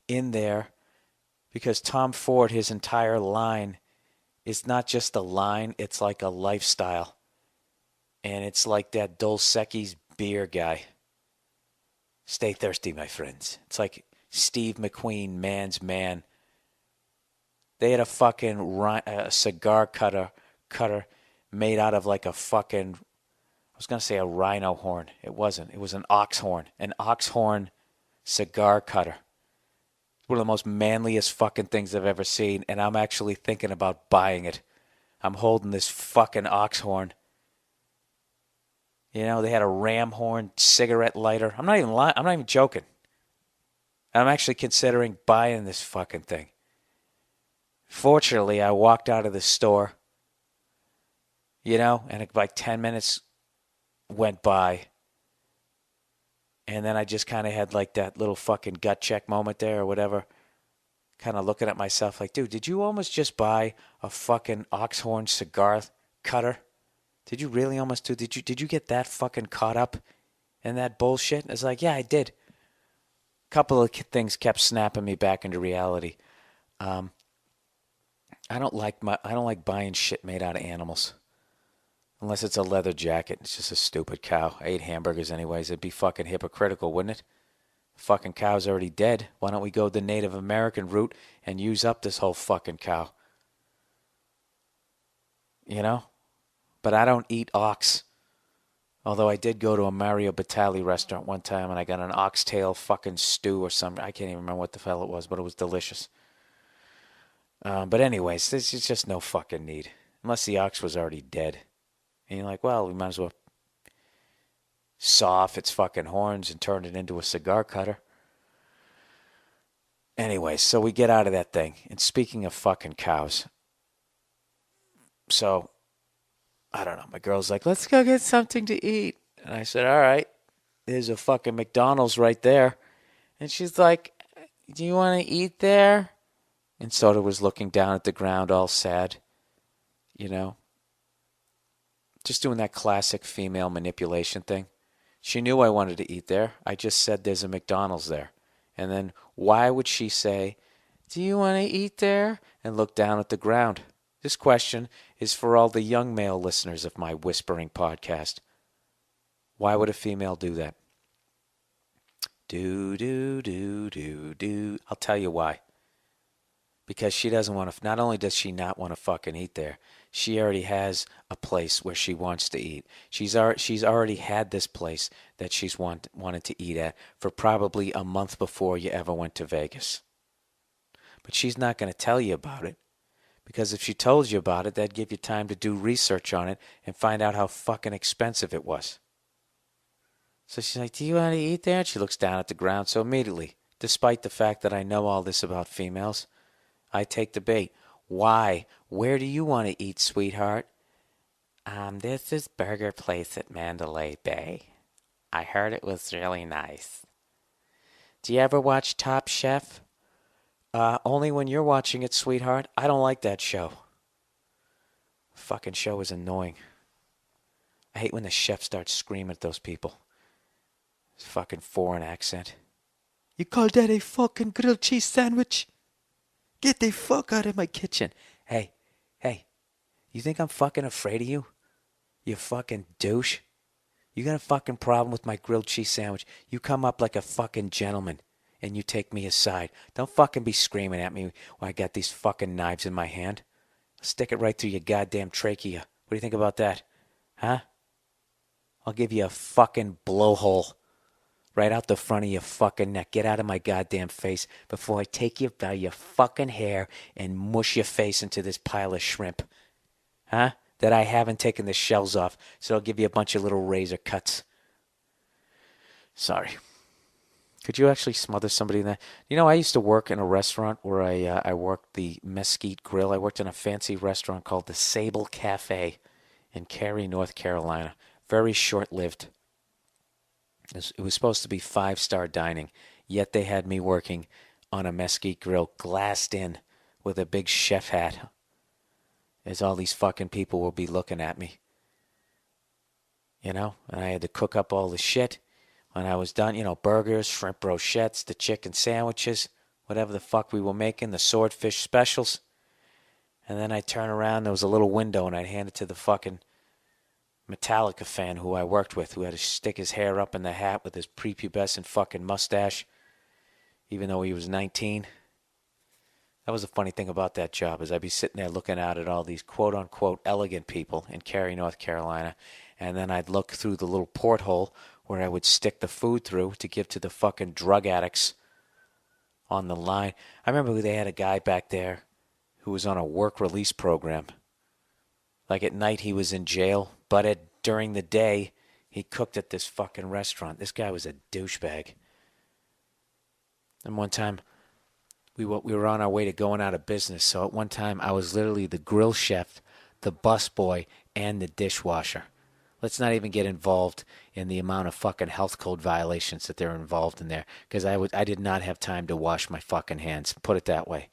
in there because Tom Ford, his entire line, is not just a line, it's like a lifestyle. And it's like that Dos Equis beer guy. Stay thirsty, my friends. It's like Steve McQueen, man's man. They had a fucking cigar cutter made out of like a fucking, I was going to say a rhino horn. It wasn't. It was an ox horn. An ox horn cigar cutter. One of the most manliest fucking things I've ever seen, and I'm actually thinking about buying it. I'm holding this fucking ox horn. You know, they had a ram horn cigarette lighter. I'm not even lying. I'm not even joking. I'm actually considering buying this fucking thing. Fortunately, I walked out of the store, you know, and like 10 minutes went by. And then I just kind of had like that little fucking gut check moment there or whatever. Kind of looking at myself like, dude, did you almost just buy a fucking oxhorn cigar cutter? Did you really almost do? Did you get that fucking caught up in that bullshit? It's like, yeah, I did. A couple of things kept snapping me back into reality. I don't like buying shit made out of animals. Unless it's a leather jacket. It's just a stupid cow. I ate hamburgers anyways. It'd be fucking hypocritical, wouldn't it? The fucking cow's already dead. Why don't we go the Native American route and use up this whole fucking cow? You know? But I don't eat ox. Although I did go to a Mario Batali restaurant one time and I got an oxtail fucking stew or something. I can't even remember what the hell it was, but it was delicious. But anyways, there's just no fucking need. Unless the ox was already dead. And you're like, well, we might as well saw off its fucking horns and turn it into a cigar cutter. Anyway, so we get out of that thing. And speaking of fucking cows, so, I don't know, my girl's like, let's go get something to eat. And I said, all right, there's a fucking McDonald's right there. And she's like, do you want to eat there? And Soda was looking down at the ground all sad, you know. Just doing that classic female manipulation thing. She knew I wanted to eat there. I just said there's a McDonald's there. And then why would she say, do you want to eat there? And look down at the ground. This question is for all the young male listeners of my whispering podcast. Why would a female do that? I'll tell you why. Because she doesn't want to, not only does she not want to fucking eat there, she already has a place where she wants to eat. She's already had this place that she's wanted to eat at for probably a month before you ever went to Vegas. But she's not going to tell you about it. Because if she told you about it, that'd give you time to do research on it and find out how fucking expensive it was. So she's like, do you want to eat there? And she looks down at the ground. So immediately, despite the fact that I know all this about females, I take the bait. Why? Where do you want to eat, sweetheart? There's this burger place at Mandalay Bay. I heard it was really nice. Do you ever watch Top Chef? Only when you're watching it, sweetheart. I don't like that show. Fucking show is annoying. I hate when the chef starts screaming at those people. His fucking foreign accent. You call that a fucking grilled cheese sandwich? Get the fuck out of my kitchen. Hey, you think I'm fucking afraid of you? You fucking douche. You got a fucking problem with my grilled cheese sandwich. You come up like a fucking gentleman and you take me aside. Don't fucking be screaming at me when I got these fucking knives in my hand. I'll stick it right through your goddamn trachea. What do you think about that? Huh? I'll give you a fucking blowhole right out the front of your fucking neck. Get out of my goddamn face before I take you by your fucking hair and mush your face into this pile of shrimp. Huh? That I haven't taken the shells off, so I'll give you a bunch of little razor cuts. Sorry. Could you actually smother somebody in that? You know, I used to work in a restaurant where I worked the Mesquite Grill. I worked in a fancy restaurant called the Sable Cafe in Cary, North Carolina. Very short-lived. It was supposed to be 5-star dining, yet they had me working on a Mesquite Grill, glassed in with a big chef hat, as all these fucking people will be looking at me. You know, and I had to cook up all the shit. When I was done, you know, burgers, shrimp brochettes, the chicken sandwiches, whatever the fuck we were making, the swordfish specials. And then I'd turn around, there was a little window, and I'd hand it to the fucking Metallica fan who I worked with, who had to stick his hair up in the hat with his prepubescent fucking mustache, even though he was 19. That was the funny thing about that job, is I'd be sitting there looking out at all these quote-unquote elegant people in Cary, North Carolina, and then I'd look through the little porthole where I would stick the food through to give to the fucking drug addicts on the line. I remember they had a guy back there who was on a work release program. Like at night he was in jail, but during the day he cooked at this fucking restaurant. This guy was a douchebag. And one time we were on our way to going out of business. So at one time I was literally the grill chef, the busboy, and the dishwasher. Let's not even get involved in the amount of fucking health code violations that they're involved in there, because I did not have time to wash my fucking hands. Put it that way.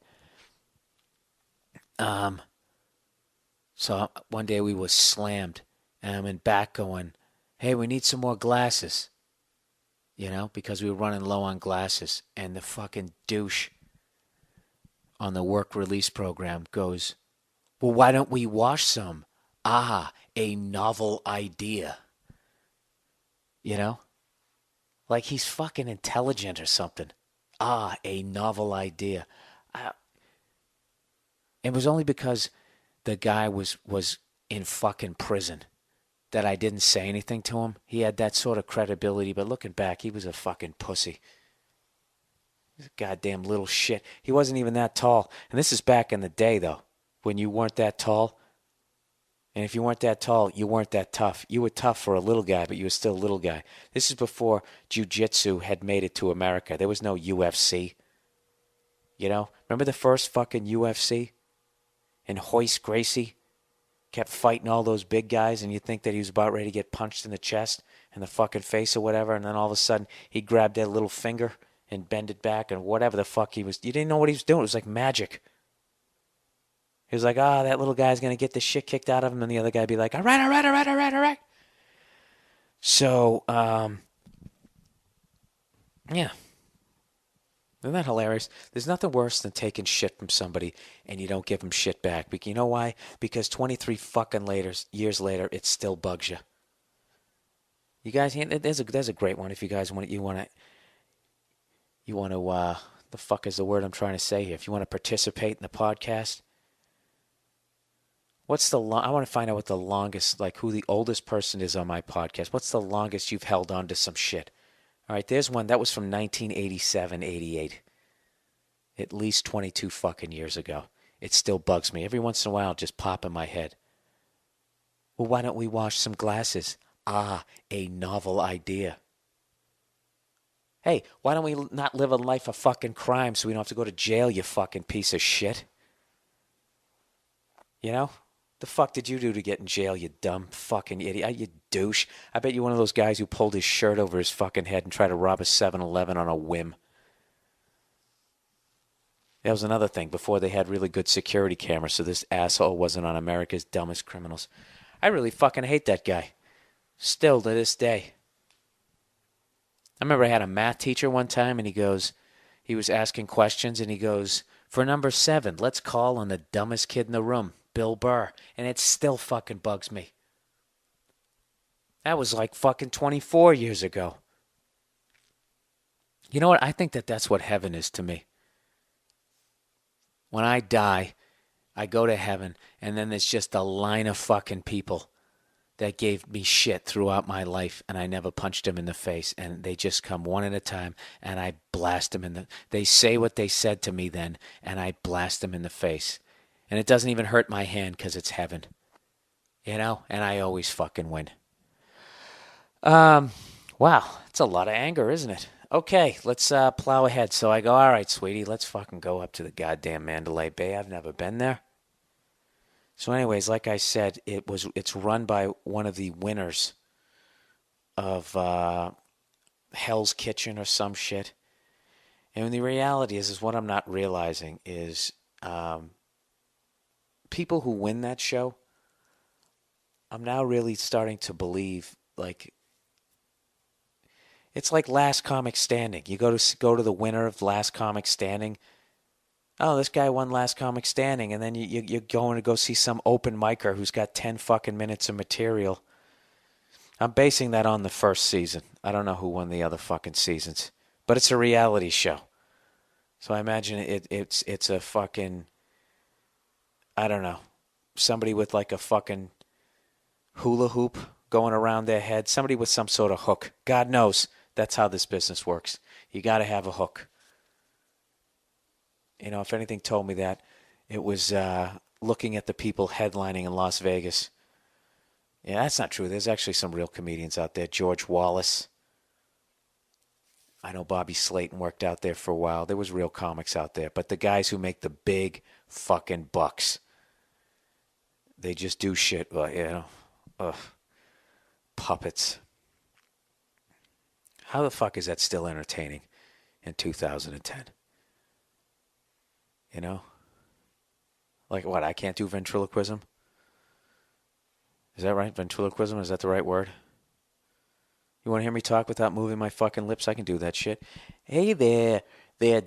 So one day we was slammed, and I'm in back going, hey, we need some more glasses. You know, because we were running low on glasses. And the fucking douche on the work release program goes, well, why don't we wash some? Ah, a novel idea. You know? Like he's fucking intelligent or something. Ah, a novel idea. It was only because the guy was in fucking prison that I didn't say anything to him. He had that sort of credibility, but looking back, he was a fucking pussy. He was a goddamn little shit. He wasn't even that tall. And this is back in the day, though, when you weren't that tall. And if you weren't that tall, you weren't that tough. You were tough for a little guy, but you were still a little guy. This is before jiu-jitsu had made it to America. There was no UFC. You know? Remember the first fucking UFC? And Hoist Gracie kept fighting all those big guys, and you think that he was about ready to get punched in the chest and the fucking face or whatever, and then all of a sudden he grabbed that little finger and bend it back and whatever the fuck he was. You didn't know what he was doing. It was like magic. He was like, that little guy's going to get the shit kicked out of him. And the other guy would be like, all right. So, yeah. Isn't that hilarious? There's nothing worse than taking shit from somebody and you don't give them shit back. But you know why? Because 23 fucking years later, it still bugs you. You guys, there's a great one if you guys want to, the fuck is the word I'm trying to say here? If you want to participate in the podcast, I want to find out what the longest, like who the oldest person is on my podcast. What's the longest you've held on to some shit? All right, there's one. That was from 1987, 88. At least 22 fucking years ago. It still bugs me. Every once in a while, just pop in my head. Well, why don't we wash some glasses? A novel idea. Hey, why don't we not live a life of fucking crime so we don't have to go to jail, you fucking piece of shit? You know? The fuck did you do to get in jail, you dumb fucking idiot? You douche. I bet you're one of those guys who pulled his shirt over his fucking head and tried to rob a 7-Eleven on a whim. That was another thing, before they had really good security cameras, so this asshole wasn't on America's Dumbest Criminals. I really fucking hate that guy. Still to this day. I remember I had a math teacher one time, and he was asking questions, and he goes, for number 7, let's call on the dumbest kid in the room, Bill Burr. And it still fucking bugs me. That was like fucking 24 years ago. You know what? I think that's what heaven is to me. When I die, I go to heaven, and then there's just a line of fucking people that gave me shit throughout my life, and I never punched them in the face, and they just come one at a time, and I blast them they say what they said to me then, and I blast them in the face. And it doesn't even hurt my hand because it's heaven. You know? And I always fucking win. Wow, it's a lot of anger, isn't it? Okay, let's plow ahead. So I go, all right, sweetie, let's fucking go up to the goddamn Mandalay Bay. I've never been there. So anyways, like I said, it's run by one of the winners of Hell's Kitchen or some shit. And the reality is what I'm not realizing is people who win that show, I'm now really starting to believe, like, it's like Last Comic Standing. You go to the winner of Last Comic Standing. Oh, this guy won Last Comic Standing, and then you're going to go see some open micer who's got 10 fucking minutes of material. I'm basing that on the first season. I don't know who won the other fucking seasons, but it's a reality show. So I imagine it's a fucking, I don't know, somebody with like a fucking hula hoop going around their head, somebody with some sort of hook. God knows that's how this business works. You got to have a hook. You know, if anything told me that, it was looking at the people headlining in Las Vegas. Yeah, that's not true. There's actually some real comedians out there. George Wallace. I know Bobby Slayton worked out there for a while. There was real comics out there. But the guys who make the big fucking bucks, they just do shit, you know, puppets. How the fuck is that still entertaining in 2010? You know? Like what, I can't do ventriloquism? Is that right? Ventriloquism, is that the right word? You want to hear me talk without moving my fucking lips? I can do that shit. Hey there,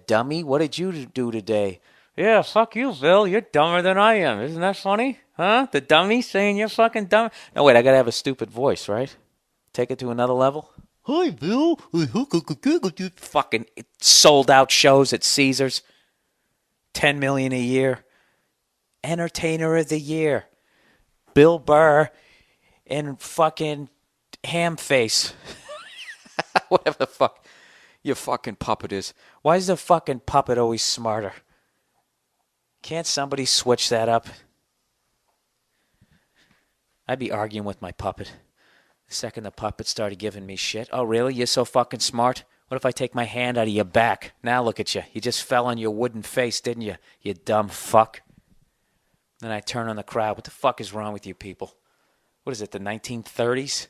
dummy. What did you do today? Yeah, fuck you, Bill. You're dumber than I am. Isn't that funny? Huh? The dummy saying you're fucking dumb? No, wait, I gotta have a stupid voice, right? Take it to another level. Hi, Bill. Fucking sold out shows at Caesars. 10 million a year. Entertainer of the year. Bill Burr. and fucking ham face. Whatever the fuck your fucking puppet is. Why is the fucking puppet always smarter? Can't somebody switch that up? I'd be arguing with my puppet. The second the puppet started giving me shit. Oh, really? You're so fucking smart? What if I take my hand out of your back? Now look at you. You just fell on your wooden face, didn't you? You dumb fuck. Then I turn on the crowd. What the fuck is wrong with you people? What is it, the 1930s?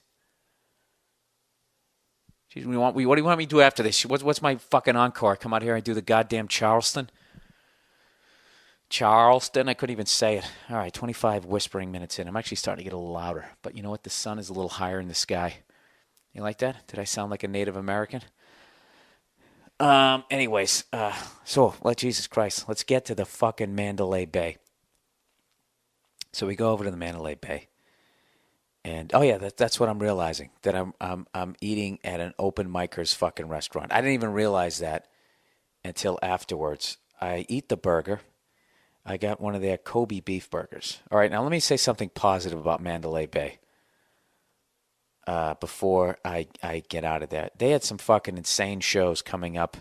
Jeez, what do you want me to do after this? What's my fucking encore? Come out here and do the goddamn Charleston? Charleston? I couldn't even say it. All right, 25 whispering minutes in. I'm actually starting to get a little louder. But you know what? The sun is a little higher in the sky. You like that? Did I sound like a Native American? Anyways, Jesus Christ, let's get to the fucking Mandalay Bay. So we go over to the Mandalay Bay. And, oh yeah, that's what I'm realizing, that I'm eating at an open micers fucking restaurant. I didn't even realize that until afterwards. I eat the burger. I got one of their Kobe beef burgers. All right, now let me say something positive about Mandalay Bay before I get out of there. They had some fucking insane shows coming up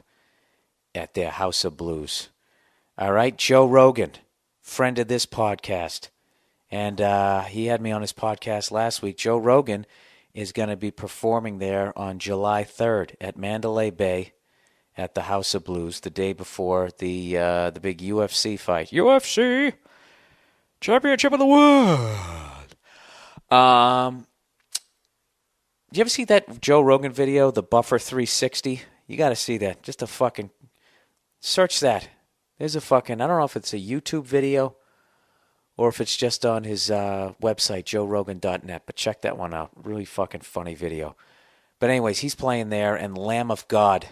at their House of Blues. All right, Joe Rogan, friend of this podcast. And he had me on his podcast last week. Joe Rogan is going to be performing there on July 3rd at Mandalay Bay at the House of Blues, the day before the big UFC fight. UFC Championship of the World. Did you ever see that Joe Rogan video, the Buffer 360? You got to see that. Just a fucking search that. There's a fucking, I don't know if it's a YouTube video or if it's just on his website, joerogan.net. But check that one out. Really fucking funny video. But anyways, he's playing there, and Lamb of God,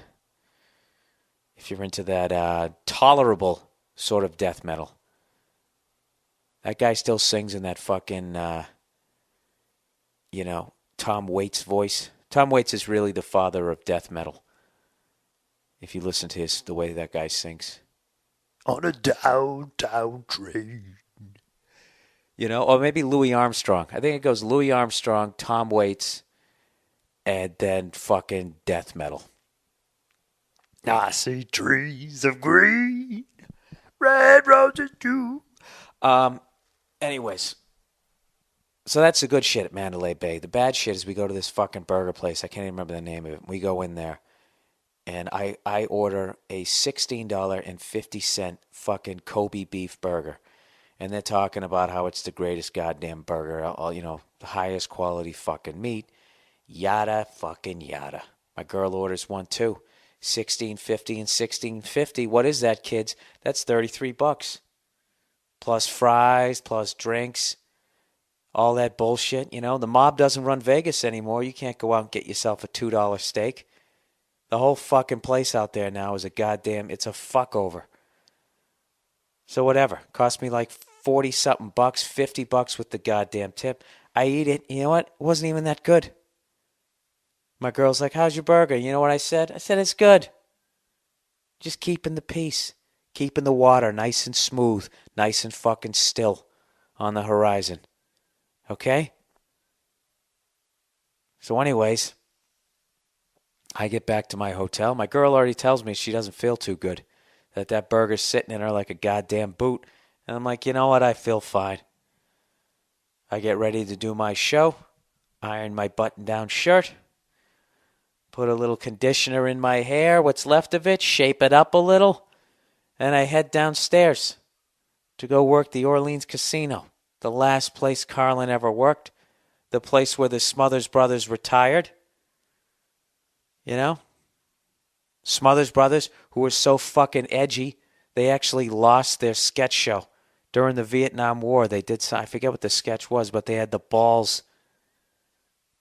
if you're into that tolerable sort of death metal. That guy still sings in that fucking, Tom Waits voice. Tom Waits is really the father of death metal. If you listen to the way that guy sings. On a downtown train. Or maybe Louis Armstrong. I think it goes Louis Armstrong, Tom Waits, and then fucking death metal. I see trees of green, red roses too. Anyways, so that's the good shit at Mandalay Bay. The bad shit is we go to this fucking burger place. I can't even remember the name of it. We go in there, and I order a $16.50 fucking Kobe beef burger. And they're talking about how it's the greatest goddamn burger, the highest quality fucking meat, yada fucking yada. My girl orders one too, $16.50 and $16.50. What is that, kids? That's $33, plus fries, plus drinks, all that bullshit. The mob doesn't run Vegas anymore. You can't go out and get yourself a $2 steak. The whole fucking place out there now is it's a fuck over. So whatever, cost me like 40-something bucks, $50 with the goddamn tip. I eat it. You know what? It wasn't even that good. My girl's like, how's your burger? You know what I said? I said, it's good. Just keeping the peace. Keeping the water nice and smooth, nice and fucking still on the horizon. Okay? So anyways, I get back to my hotel. My girl already tells me she doesn't feel too good. That burger's sitting in her like a goddamn boot. And I'm like, you know what? I feel fine. I get ready to do my show, iron my button-down shirt, put a little conditioner in my hair, what's left of it, shape it up a little, and I head downstairs to go work the Orleans Casino, the last place Carlin ever worked, the place where the Smothers Brothers retired. Smothers Brothers, who were so fucking edgy, they actually lost their sketch show during the Vietnam War. They did, I forget what the sketch was, but they had the balls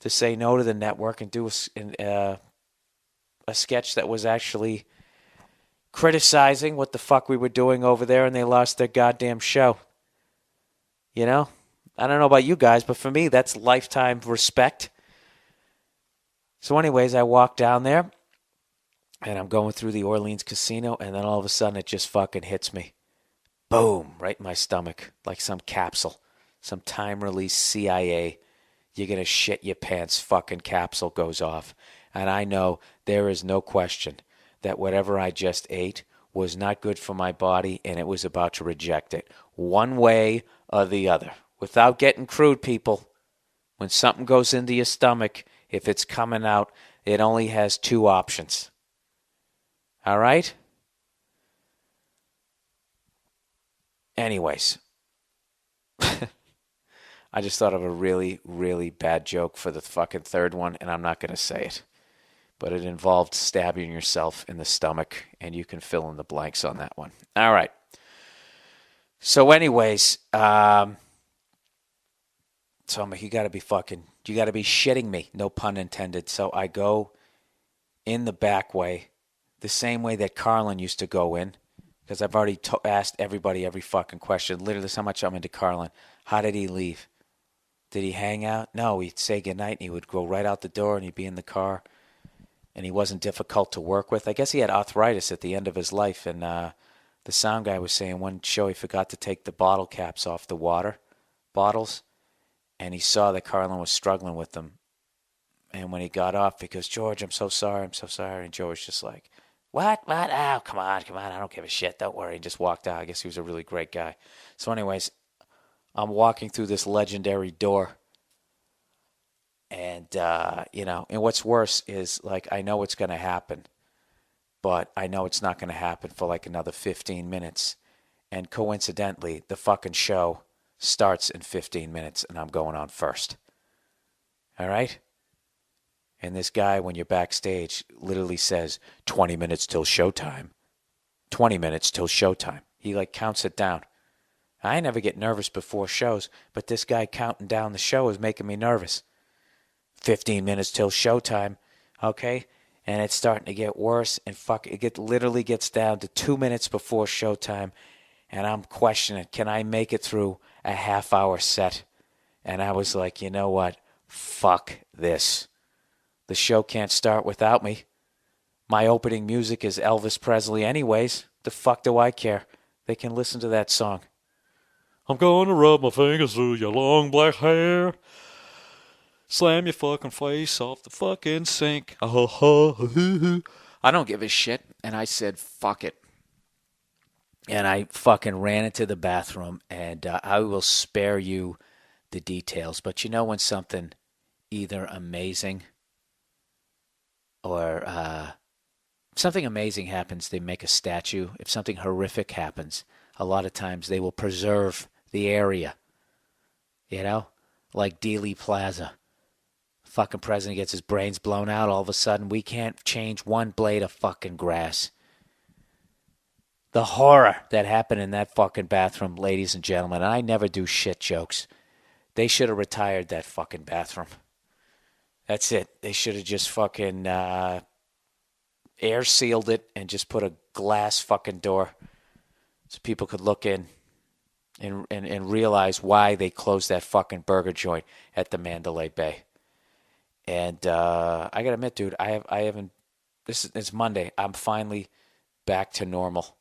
to say no to the network and do a sketch that was actually criticizing what the fuck we were doing over there, and they lost their goddamn show. I don't know about you guys, but for me, that's lifetime respect. So anyways, I walk down there, and I'm going through the Orleans Casino, and then all of a sudden it just fucking hits me. Boom, right in my stomach, like some capsule, some time-release CIA, you're going to shit your pants fucking capsule goes off. And I know there is no question that whatever I just ate was not good for my body, and it was about to reject it. One way or the other. Without getting crude, people, when something goes into your stomach, if it's coming out, it only has two options. All right? Anyways. I just thought of a really, really bad joke for the fucking third one, and I'm not going to say it. But it involved stabbing yourself in the stomach, and you can fill in the blanks on that one. All right. So anyways, so I'm like, you got to be shitting me. No pun intended. So I go in the back way, the same way that Carlin used to go in, because I've already asked everybody every fucking question. Literally, that's how much I'm into Carlin. How did he leave? Did he hang out? No, he'd say goodnight, and he would go right out the door, and he'd be in the car. And he wasn't difficult to work with. I guess he had arthritis at the end of his life, and the sound guy was saying one show he forgot to take the bottle caps off the water bottles, and he saw that Carlin was struggling with them. And when he got off, he goes, George, I'm so sorry. And George just like, what? Oh, come on, I don't give a shit, don't worry. And just walked out. I guess he was a really great guy. So anyways, I'm walking through this legendary door. And, and what's worse is, like, I know it's going to happen, but I know it's not going to happen for, like, another 15 minutes. And coincidentally, the fucking show starts in 15 minutes, and I'm going on first. All right? And this guy, when you're backstage, literally says, 20 minutes till showtime. 20 minutes till showtime. He, like, counts it down. I never get nervous before shows, but this guy counting down the show is making me nervous. 15 minutes till showtime, okay? And it's starting to get worse, and literally gets down to 2 minutes before showtime, and I'm questioning, can I make it through a half-hour set? And I was like, you know what? Fuck this. The show can't start without me. My opening music is Elvis Presley anyways. The fuck do I care? They can listen to that song. I'm gonna rub my fingers through your long black hair. Slam your fucking face off the fucking sink. I don't give a shit. And I said, fuck it. And I fucking ran into the bathroom, and I will spare you the details. But you know when something either amazing or something amazing happens, they make a statue. If something horrific happens, a lot of times they will preserve the area. You know? Like Dealey Plaza. Fucking president gets his brains blown out. All of a sudden, we can't change one blade of fucking grass. The horror that happened in that fucking bathroom, ladies and gentlemen. And I never do shit jokes. They should have retired that fucking bathroom. That's it. They should have just fucking air sealed it and just put a glass fucking door so people could look in and realize why they closed that fucking burger joint at the Mandalay Bay. And I gotta admit, dude, I haven't. It's Monday. I'm finally back to normal.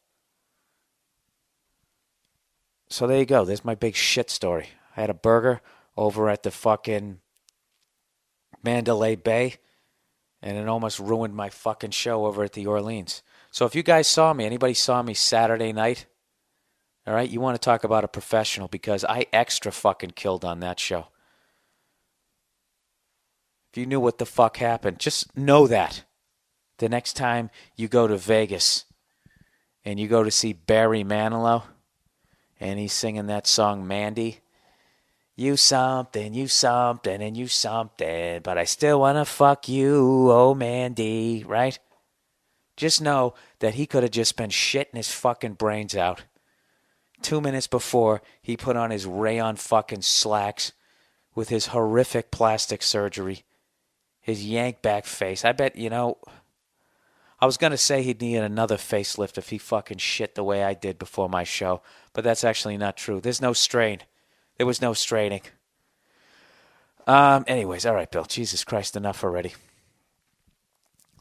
So there you go. There's my big shit story. I had a burger over at the fucking Mandalay Bay, and it almost ruined my fucking show over at the Orleans. So if you guys saw me, anybody saw me Saturday night, all right, you want to talk about a professional, because I extra fucking killed on that show. If you knew what the fuck happened, just know that. The next time you go to Vegas and you go to see Barry Manilow and he's singing that song Mandy, you something, and you something, but I still want to fuck you, oh Mandy, right? Just know that he could have just been shitting his fucking brains out 2 minutes before he put on his rayon fucking slacks with his horrific plastic surgery. His yank back face. I bet, I was going to say he'd need another facelift if he fucking shit the way I did before my show. But that's actually not true. There's no strain. There was no straining. Anyways, all right, Bill. Jesus Christ, enough already.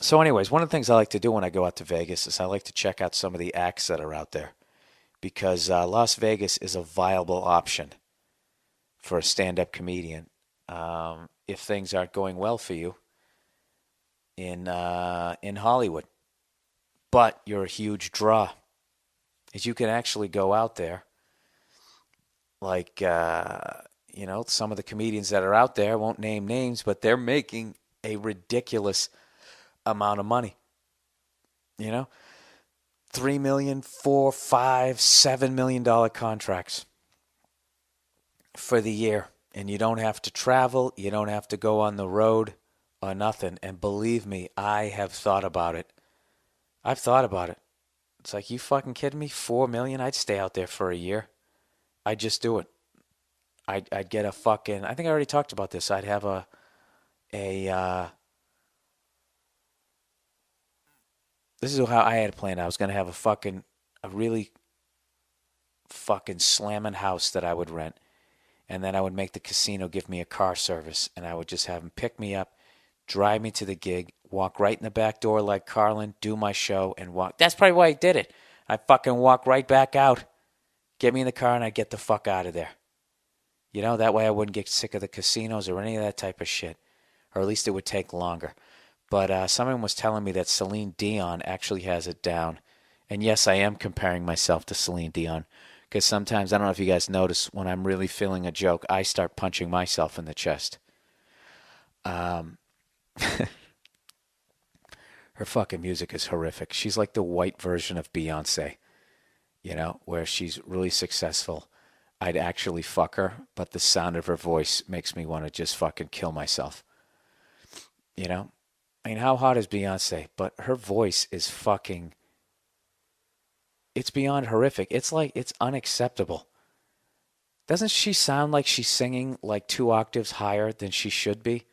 So anyways, one of the things I like to do when I go out to Vegas is I like to check out some of the acts that are out there. Because Las Vegas is a viable option for a stand-up comedian. if things aren't going well for you in Hollywood. But you're a huge draw, is you can actually go out there, like some of the comedians that are out there, won't name names, but they're making a ridiculous amount of money. $3 million, $4, $5, $7 million contracts for the year. And you don't have to travel. You don't have to go on the road or nothing. And believe me, I have thought about it. I've thought about it. It's like, you fucking kidding me? $4 million? I'd stay out there for a year. I'd just do it. I'd get a fucking, I think I already talked about this. I'd have this is how I had it planned. I was going to have a really fucking slamming house that I would rent. And then I would make the casino give me a car service. And I would just have them pick me up, drive me to the gig, walk right in the back door like Carlin, do my show, and walk. That's probably why I did it. I fucking walk right back out, get me in the car, and I get the fuck out of there. That way I wouldn't get sick of the casinos or any of that type of shit. Or at least it would take longer. But someone was telling me that Celine Dion actually has it down. And yes, I am comparing myself to Celine Dion. Because sometimes, I don't know if you guys notice, when I'm really feeling a joke, I start punching myself in the chest. Her fucking music is horrific. She's like the white version of Beyonce, where she's really successful. I'd actually fuck her, but the sound of her voice makes me want to just fucking kill myself. I mean, how hot is Beyonce? But her voice is fucking... It's beyond horrific. It's like, it's unacceptable. Doesn't she sound like she's singing like 2 octaves higher than she should be?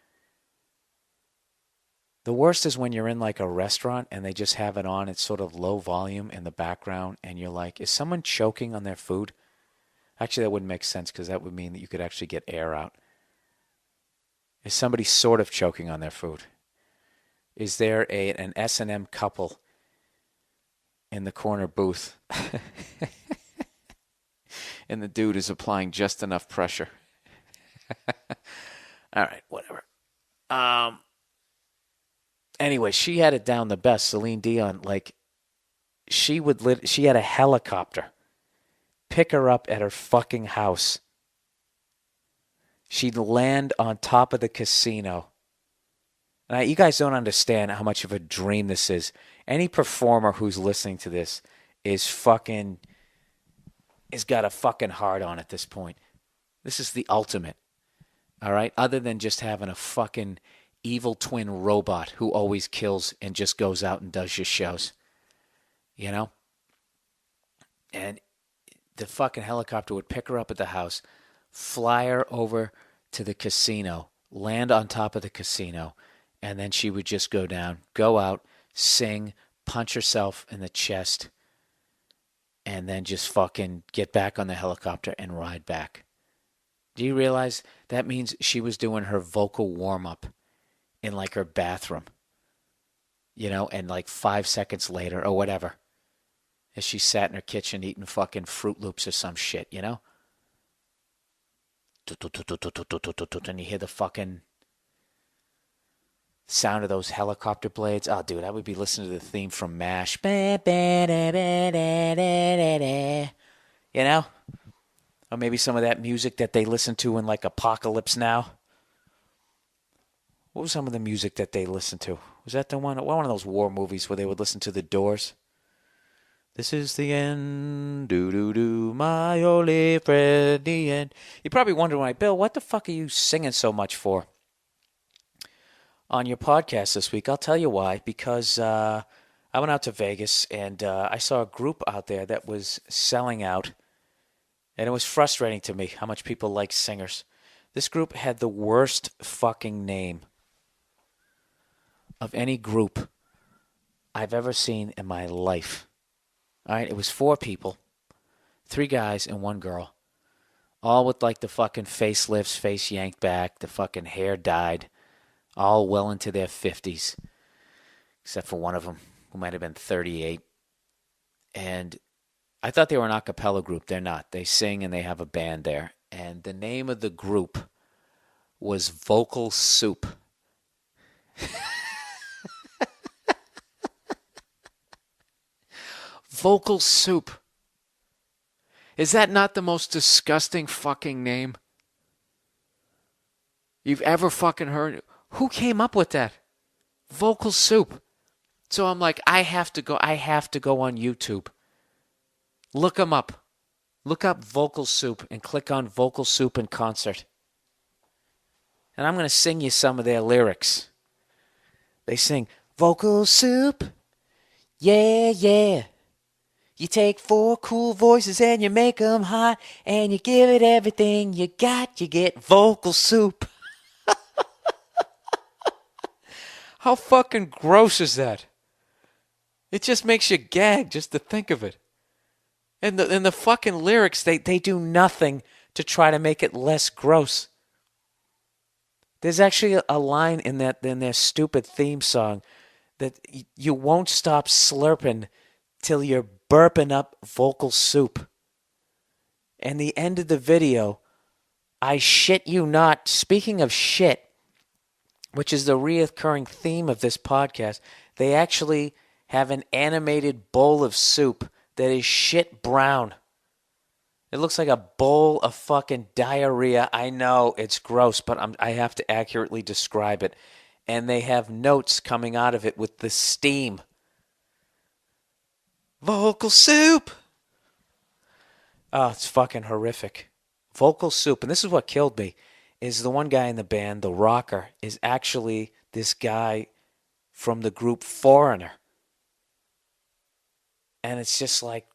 The worst is when you're in like a restaurant and they just have it on. It's sort of low volume in the background. And you're like, is someone choking on their food? Actually, that wouldn't make sense because that would mean that you could actually get air out. Is somebody sort of choking on their food? Is there an S&M couple in the corner booth and the dude is applying just enough pressure? All right, whatever. Anyway, she had it down the best. Celine Dion, like, she had a helicopter pick her up at her fucking house. She'd land on top of the casino. Now, you guys don't understand how much of a dream this is. Any performer who's listening to this is got a fucking heart on at this point. This is the ultimate. All right? Other than just having a fucking evil twin robot who always kills and just goes out and does your shows. And the fucking helicopter would pick her up at the house, fly her over to the casino, land on top of the casino, and then she would just go down, go out, sing, punch herself in the chest, and then just fucking get back on the helicopter and ride back. Do you realize that means she was doing her vocal warm-up in like her bathroom, and like 5 seconds later or whatever, as she sat in her kitchen eating fucking Fruit Loops or some shit, And you hear the fucking sound of those helicopter blades. Oh, dude, I would be listening to the theme from MASH. Or maybe some of that music that they listen to in like Apocalypse Now. What was some of the music that they listened to? Was that the one of those war movies where they would listen to The Doors? This is the end, do-do-do, my holy friend, the end. You're probably wondering, Bill, what the fuck are you singing so much for on your podcast this week? I'll tell you why. Because I went out to Vegas, and I saw a group out there that was selling out, and it was frustrating to me how much people like singers. This group had the worst fucking name of any group I've ever seen in my life. All right, it was 4 people, 3 guys and 1 girl, all with like the fucking facelifts, face yanked back, the fucking hair dyed, all well into their 50s, except for one of them who might have been 38. And I thought they were an a cappella group. They're not. They sing and they have a band there. And the name of the group was Vocal Soup. Vocal Soup. Is that not the most disgusting fucking name you've ever fucking heard? Who came up with that? Vocal Soup. So I'm like, I have to go on YouTube. Look them up. Look up Vocal Soup and click on Vocal Soup in concert. And I'm going to sing you some of their lyrics. They sing, Vocal Soup, yeah, yeah. You take 4 cool voices and you make them hot, and you give it everything you got, you get Vocal Soup. How fucking gross is that? It just makes you gag just to think of it. And the fucking lyrics, they do nothing to try to make it less gross. There's actually a line in their stupid theme song that you won't stop slurping till you're burping up vocal soup. And the end of the video, I shit you not, speaking of shit, which is the reoccurring theme of this podcast, they actually have an animated bowl of soup that is shit brown. It looks like a bowl of fucking diarrhea. I know it's gross, but I have to accurately describe it. And they have notes coming out of it with the steam. Vocal soup. Oh, it's fucking horrific. Vocal soup. And this is what killed me, is the one guy in the band, the rocker, is actually this guy from the group Foreigner. And it's just like,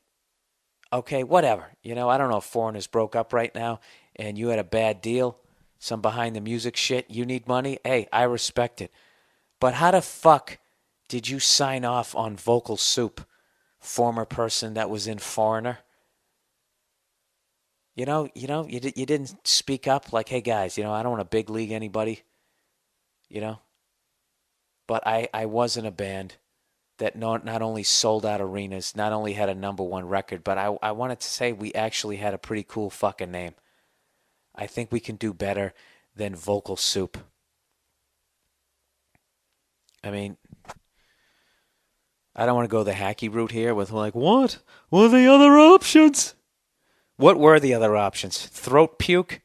okay, whatever. You know, I don't know if Foreigners broke up right now and you had a bad deal, some behind the music shit, you need money. Hey, I respect it. But how the fuck did you sign off on Vocal Soup, former person that was in Foreigner? You didn't speak up like, hey guys, I don't want to big league anybody, But I was in a band that not only sold out arenas, not only had a #1 record, but I wanted to say we actually had a pretty cool fucking name. I think we can do better than Vocal Soup. I mean, I don't want to go the hacky route here with like, what? What are the other options? What were the other options? Throat puke?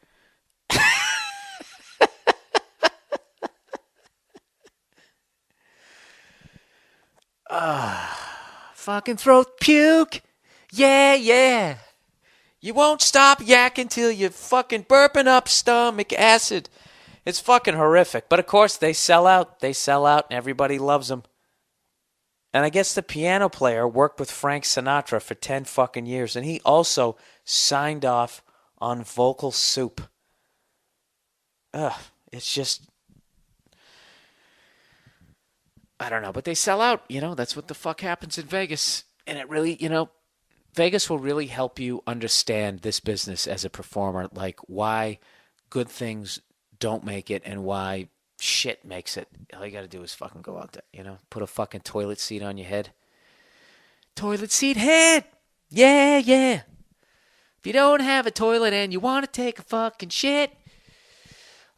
Fucking throat puke. Yeah, yeah. You won't stop yakking till you're fucking burping up stomach acid. It's fucking horrific. But of course, they sell out. They sell out and everybody loves them. And I guess the piano player worked with Frank Sinatra for 10 fucking years. And he also signed off on Vocal Soup. It's just, I don't know, but they sell out, that's what the fuck happens in Vegas. And it really, Vegas will really help you understand this business as a performer, like why good things don't make it and why shit makes it. All you got to do is fucking go out there, put a fucking toilet seat on your head. Toilet seat head! Yeah, yeah. If you don't have a toilet and you want to take a fucking shit.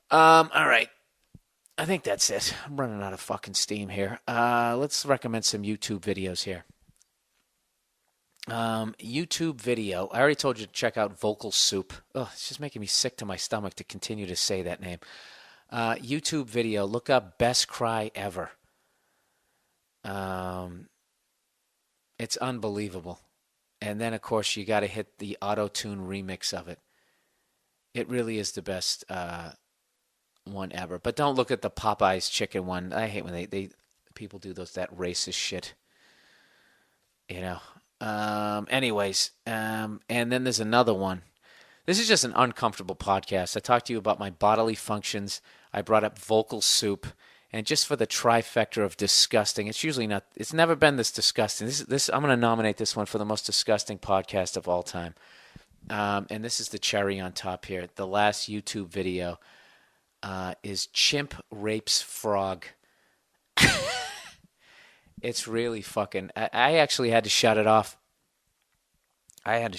All right. I think that's it. I'm running out of fucking steam here. Let's recommend some YouTube videos here. YouTube video. I already told you to check out Vocal Soup. Oh, it's just making me sick to my stomach to continue to say that name. YouTube video. Look up Best Cry Ever. It's unbelievable. And then, of course, you got to hit the auto-tune remix of it. It really is the best one ever. But don't look at the Popeyes chicken one. I hate when they people do that racist shit. Anyways, and then there's another one. This is just an uncomfortable podcast. I talked to you about my bodily functions. I brought up Vocal Soup. And just for the trifecta of disgusting, it's never been this disgusting. This I'm going to nominate this one for the most disgusting podcast of all time. And this is the cherry on top here. The last YouTube video is Chimp Rapes Frog. It's really fucking... I actually had to shut it off. It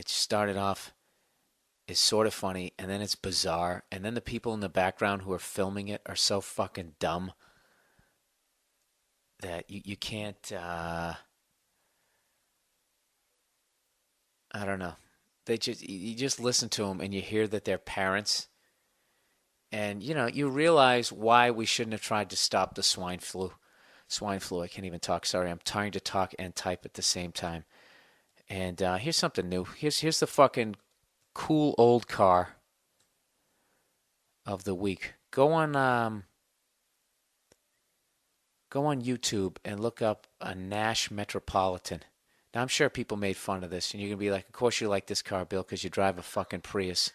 started off... is sort of funny, and then it's bizarre, and then the people in the background who are filming it are so fucking dumb that you can't, I don't know. You just listen to them and you hear that they're parents, and you realize why we shouldn't have tried to stop the swine flu. I can't even talk. Sorry, I'm trying to talk and type at the same time. And here's something new. Here's the fucking cool old car of the week. Go on YouTube and look up a Nash Metropolitan. Now, I'm sure people made fun of this, and you're going to be like, of course you like this car, Bill, because you drive a fucking Prius.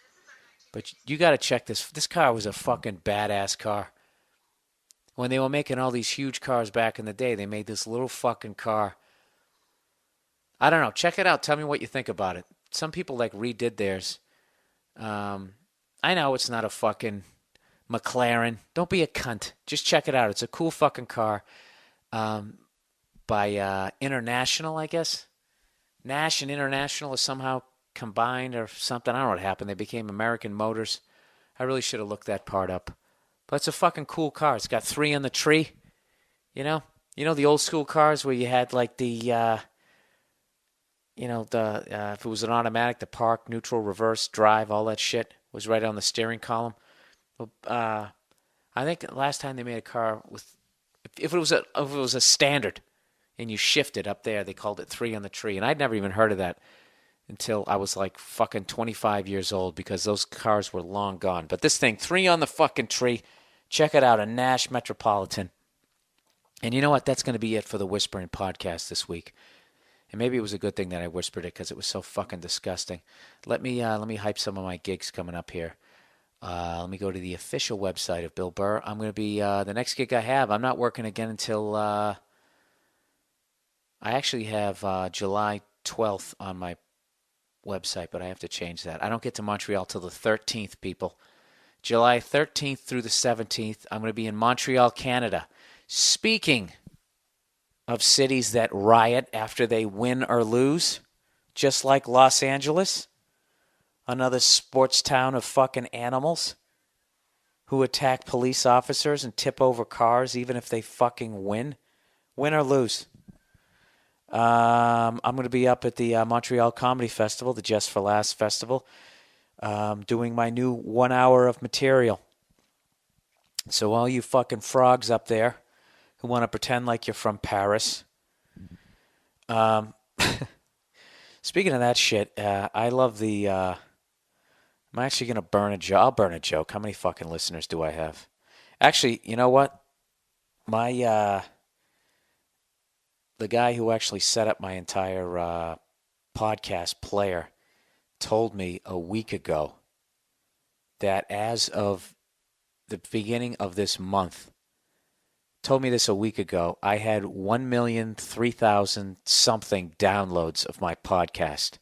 But you got to check this. This car was a fucking badass car. When they were making all these huge cars back in the day, they made this little fucking car. I don't know. Check it out. Tell me what you think about it. Some people redid theirs. I know it's not a fucking McLaren. Don't be a cunt. Just check it out. It's a cool fucking car. By International, I guess. Nash and International is somehow combined or something. I don't know what happened. They became American Motors. I really should have looked that part up. But it's a fucking cool car. It's got 3 on the tree. You know the old school cars where you had the if it was an automatic, the park, neutral, reverse, drive, all that shit was right on the steering column. I think last time they made a car with, if it was a standard, and you shifted up there, they called it 3 on the tree, and I'd never even heard of that until I was fucking 25 years old, because those cars were long gone. But this thing, 3 on the fucking tree. Check it out, a Nash Metropolitan. And you know what? That's going to be it for the Whispering Podcast this week. And maybe it was a good thing that I whispered it, because it was so fucking disgusting. Let me hype some of my gigs coming up here. Let me go to the official website of Bill Burr. I'm going to be the next gig I have. I'm not working again until I actually have July 12th on my website, but I have to change that. I don't get to Montreal till the 13th, people. July 13th through the 17th, I'm going to be in Montreal, Canada. Speaking of cities that riot after they win or lose, just like Los Angeles, another sports town of fucking animals who attack police officers and tip over cars even if they fucking win or lose. I'm going to be up at the Montreal Comedy Festival, the Just for Laughs Festival, doing my new 1 hour of material. So all you fucking frogs up there who want to pretend like you're from Paris. Speaking of that shit, I love the... I'm actually going to burn a joke. I'll burn a joke. How many fucking listeners do I have? Actually, you know what? My... The guy who actually set up my entire podcast player told me a week ago that as of the beginning of this month, told me this a week ago, I had 1,003,000 something downloads of my podcast.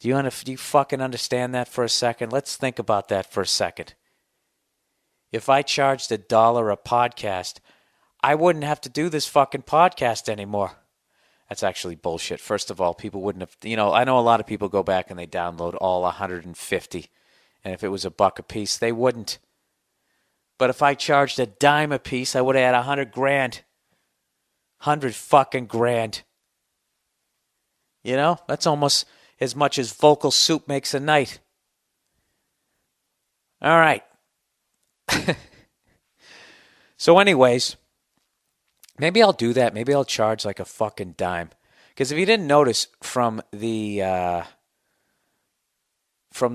Do you fucking understand that for a second? Let's think about that for a second. If I charged $1 a podcast, I wouldn't have to do this fucking podcast anymore. That's actually bullshit. First of all, people wouldn't have... I know a lot of people go back and they download all 150. And if it was $1 a piece, they wouldn't. But if I charged $0.10 a piece, I would have had $100,000. 100 fucking grand. That's almost as much as vocal soup makes a night. All right. So anyways... Maybe I'll do that. Maybe I'll charge a fucking dime. Because if you didn't notice from the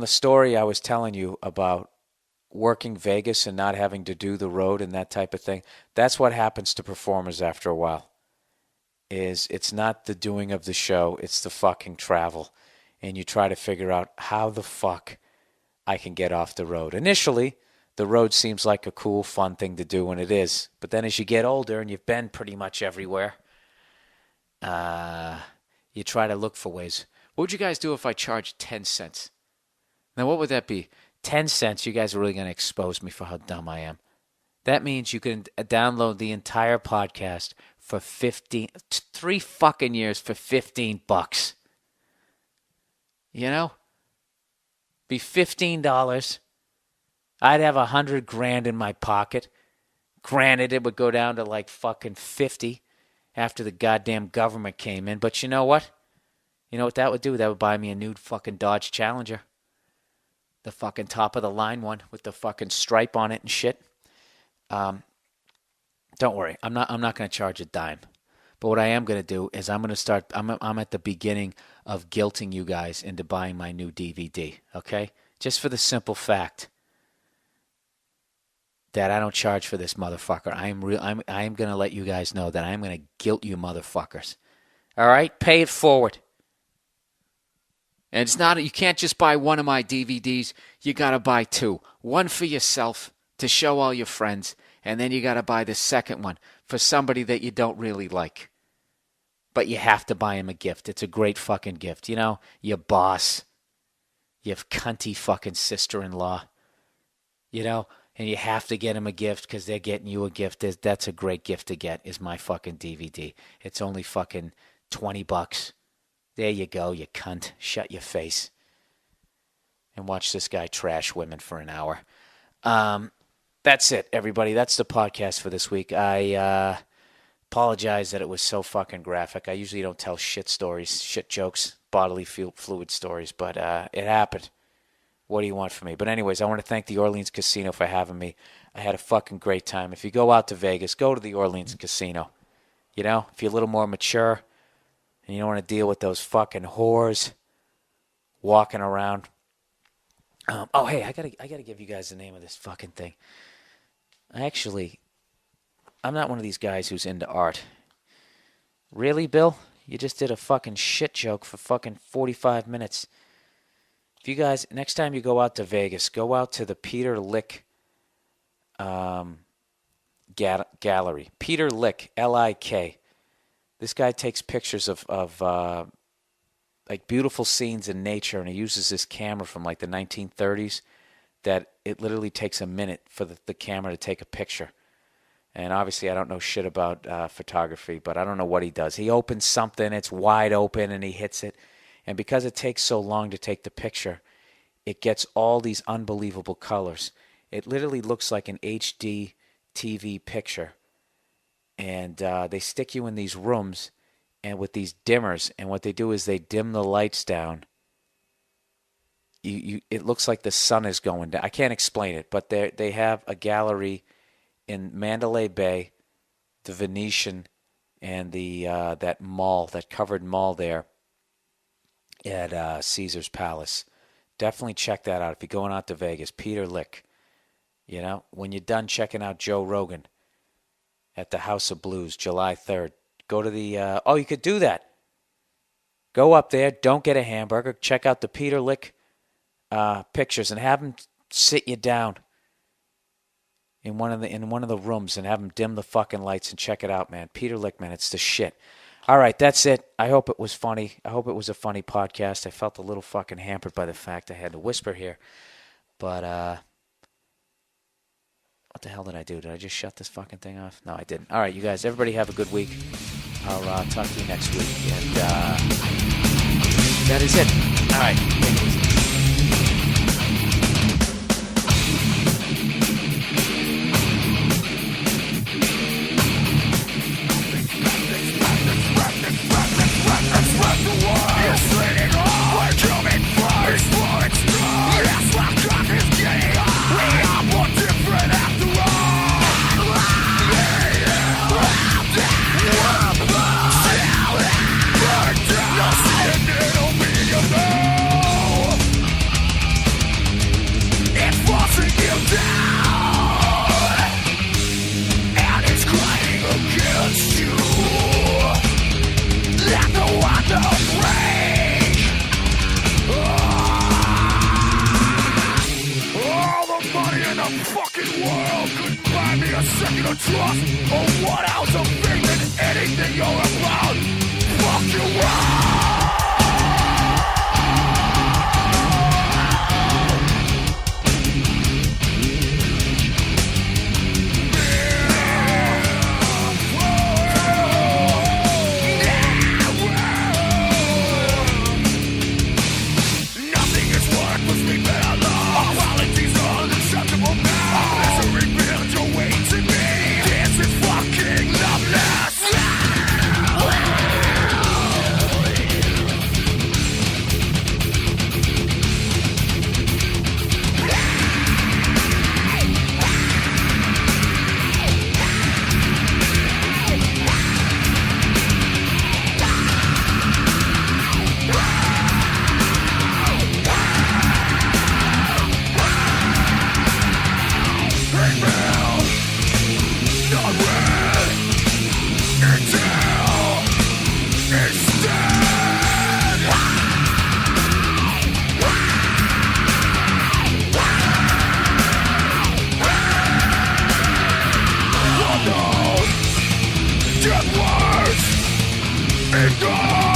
story I was telling you about working Vegas and not having to do the road and that type of thing, that's what happens to performers after a while. It's not the doing of the show, it's the fucking travel. And you try to figure out how the fuck I can get off the road. Initially, the road seems like a cool, fun thing to do, and it is. But then as you get older and you've been pretty much everywhere, you try to look for ways. What would you guys do if I charged 10 cents? Now, what would that be? 10 cents, you guys are really going to expose me for how dumb I am. That means you can download the entire podcast for 3 fucking years for $15. Be $15. I'd have $100,000 in my pocket. Granted, it would go down to like fucking 50 after the goddamn government came in. But you know what? You know what that would do? That would buy me a new fucking Dodge Challenger. The fucking top of the line one with the fucking stripe on it and shit. Don't worry. I'm not going to charge a dime. But what I am going to do is I'm going to start, I'm at the beginning of guilting you guys into buying my new DVD, okay? Just for the simple fact that I don't charge for this motherfucker. I am going to let you guys know that I am going to guilt you motherfuckers. All right? Pay it forward. And it's not, you can't just buy one of my DVDs. You got to buy two. One for yourself to show all your friends, and then you got to buy the second one for somebody that you don't really like. But you have to buy him a gift. It's a great fucking gift. You know, your boss, your cunty fucking sister-in-law, you know, and you have to get him a gift because they're getting you a gift. That's a great gift to get, is my fucking DVD. It's only fucking $20. There you go, you cunt. Shut your face. And watch this guy trash women for an hour. That's it, everybody. That's the podcast for this week. I apologize that it was so fucking graphic. I usually don't tell shit stories, shit jokes, bodily fluid stories, but it happened. What do you want from me? But anyways, I want to thank the Orleans Casino for having me. I had a fucking great time. If you go out to Vegas, go to the Orleans Casino. You know, if you're a little more mature and you don't want to deal with those fucking whores walking around. Oh, hey, I gotta give you guys the name of this fucking thing. I'm not one of these guys who's into art. Really, Bill? You just did a fucking shit joke for fucking 45 minutes. If you guys, next time you go out to Vegas, go out to the Peter Lick gallery. Peter Lick, L-I-K. This guy takes pictures of like beautiful scenes in nature, and he uses this camera from like the 1930s that it literally takes a minute for the camera to take a picture. And obviously I don't know shit about photography, but I don't know what he does. He opens something, it's wide open, and he hits it. And because it takes so long to take the picture, it gets all these unbelievable colors. It literally looks like an HD TV picture. And they stick you in these rooms and with these dimmers. And what they do is they dim the lights down. It looks like the sun is going down. I can't explain it, but they have a gallery in Mandalay Bay, the Venetian, and the that mall, that covered mall there at Caesar's Palace. Definitely check that out if you're going out to Vegas. Peter Lick. You know, when you're done checking out Joe Rogan at the House of Blues, July 3rd, go to the... you could do that. Go up there. Don't get a hamburger. Check out the Peter Lick pictures and have him sit you down in one of the rooms and have him dim the fucking lights and check it out, man. Peter Lick, man, it's the shit. All right, that's it. I hope it was funny. I hope it was a funny podcast. I felt a little fucking hampered by the fact I had to whisper here. But, what the hell did I do? Did I just shut this fucking thing off? No, I didn't. All right, you guys, everybody have a good week. I'll talk to you next week. And that is it. All right, take it easy. Second of trust, or 1 ounce of faith in anything you're about. Fuck you up. Nothing is worth, puts me better. get worse. Ignore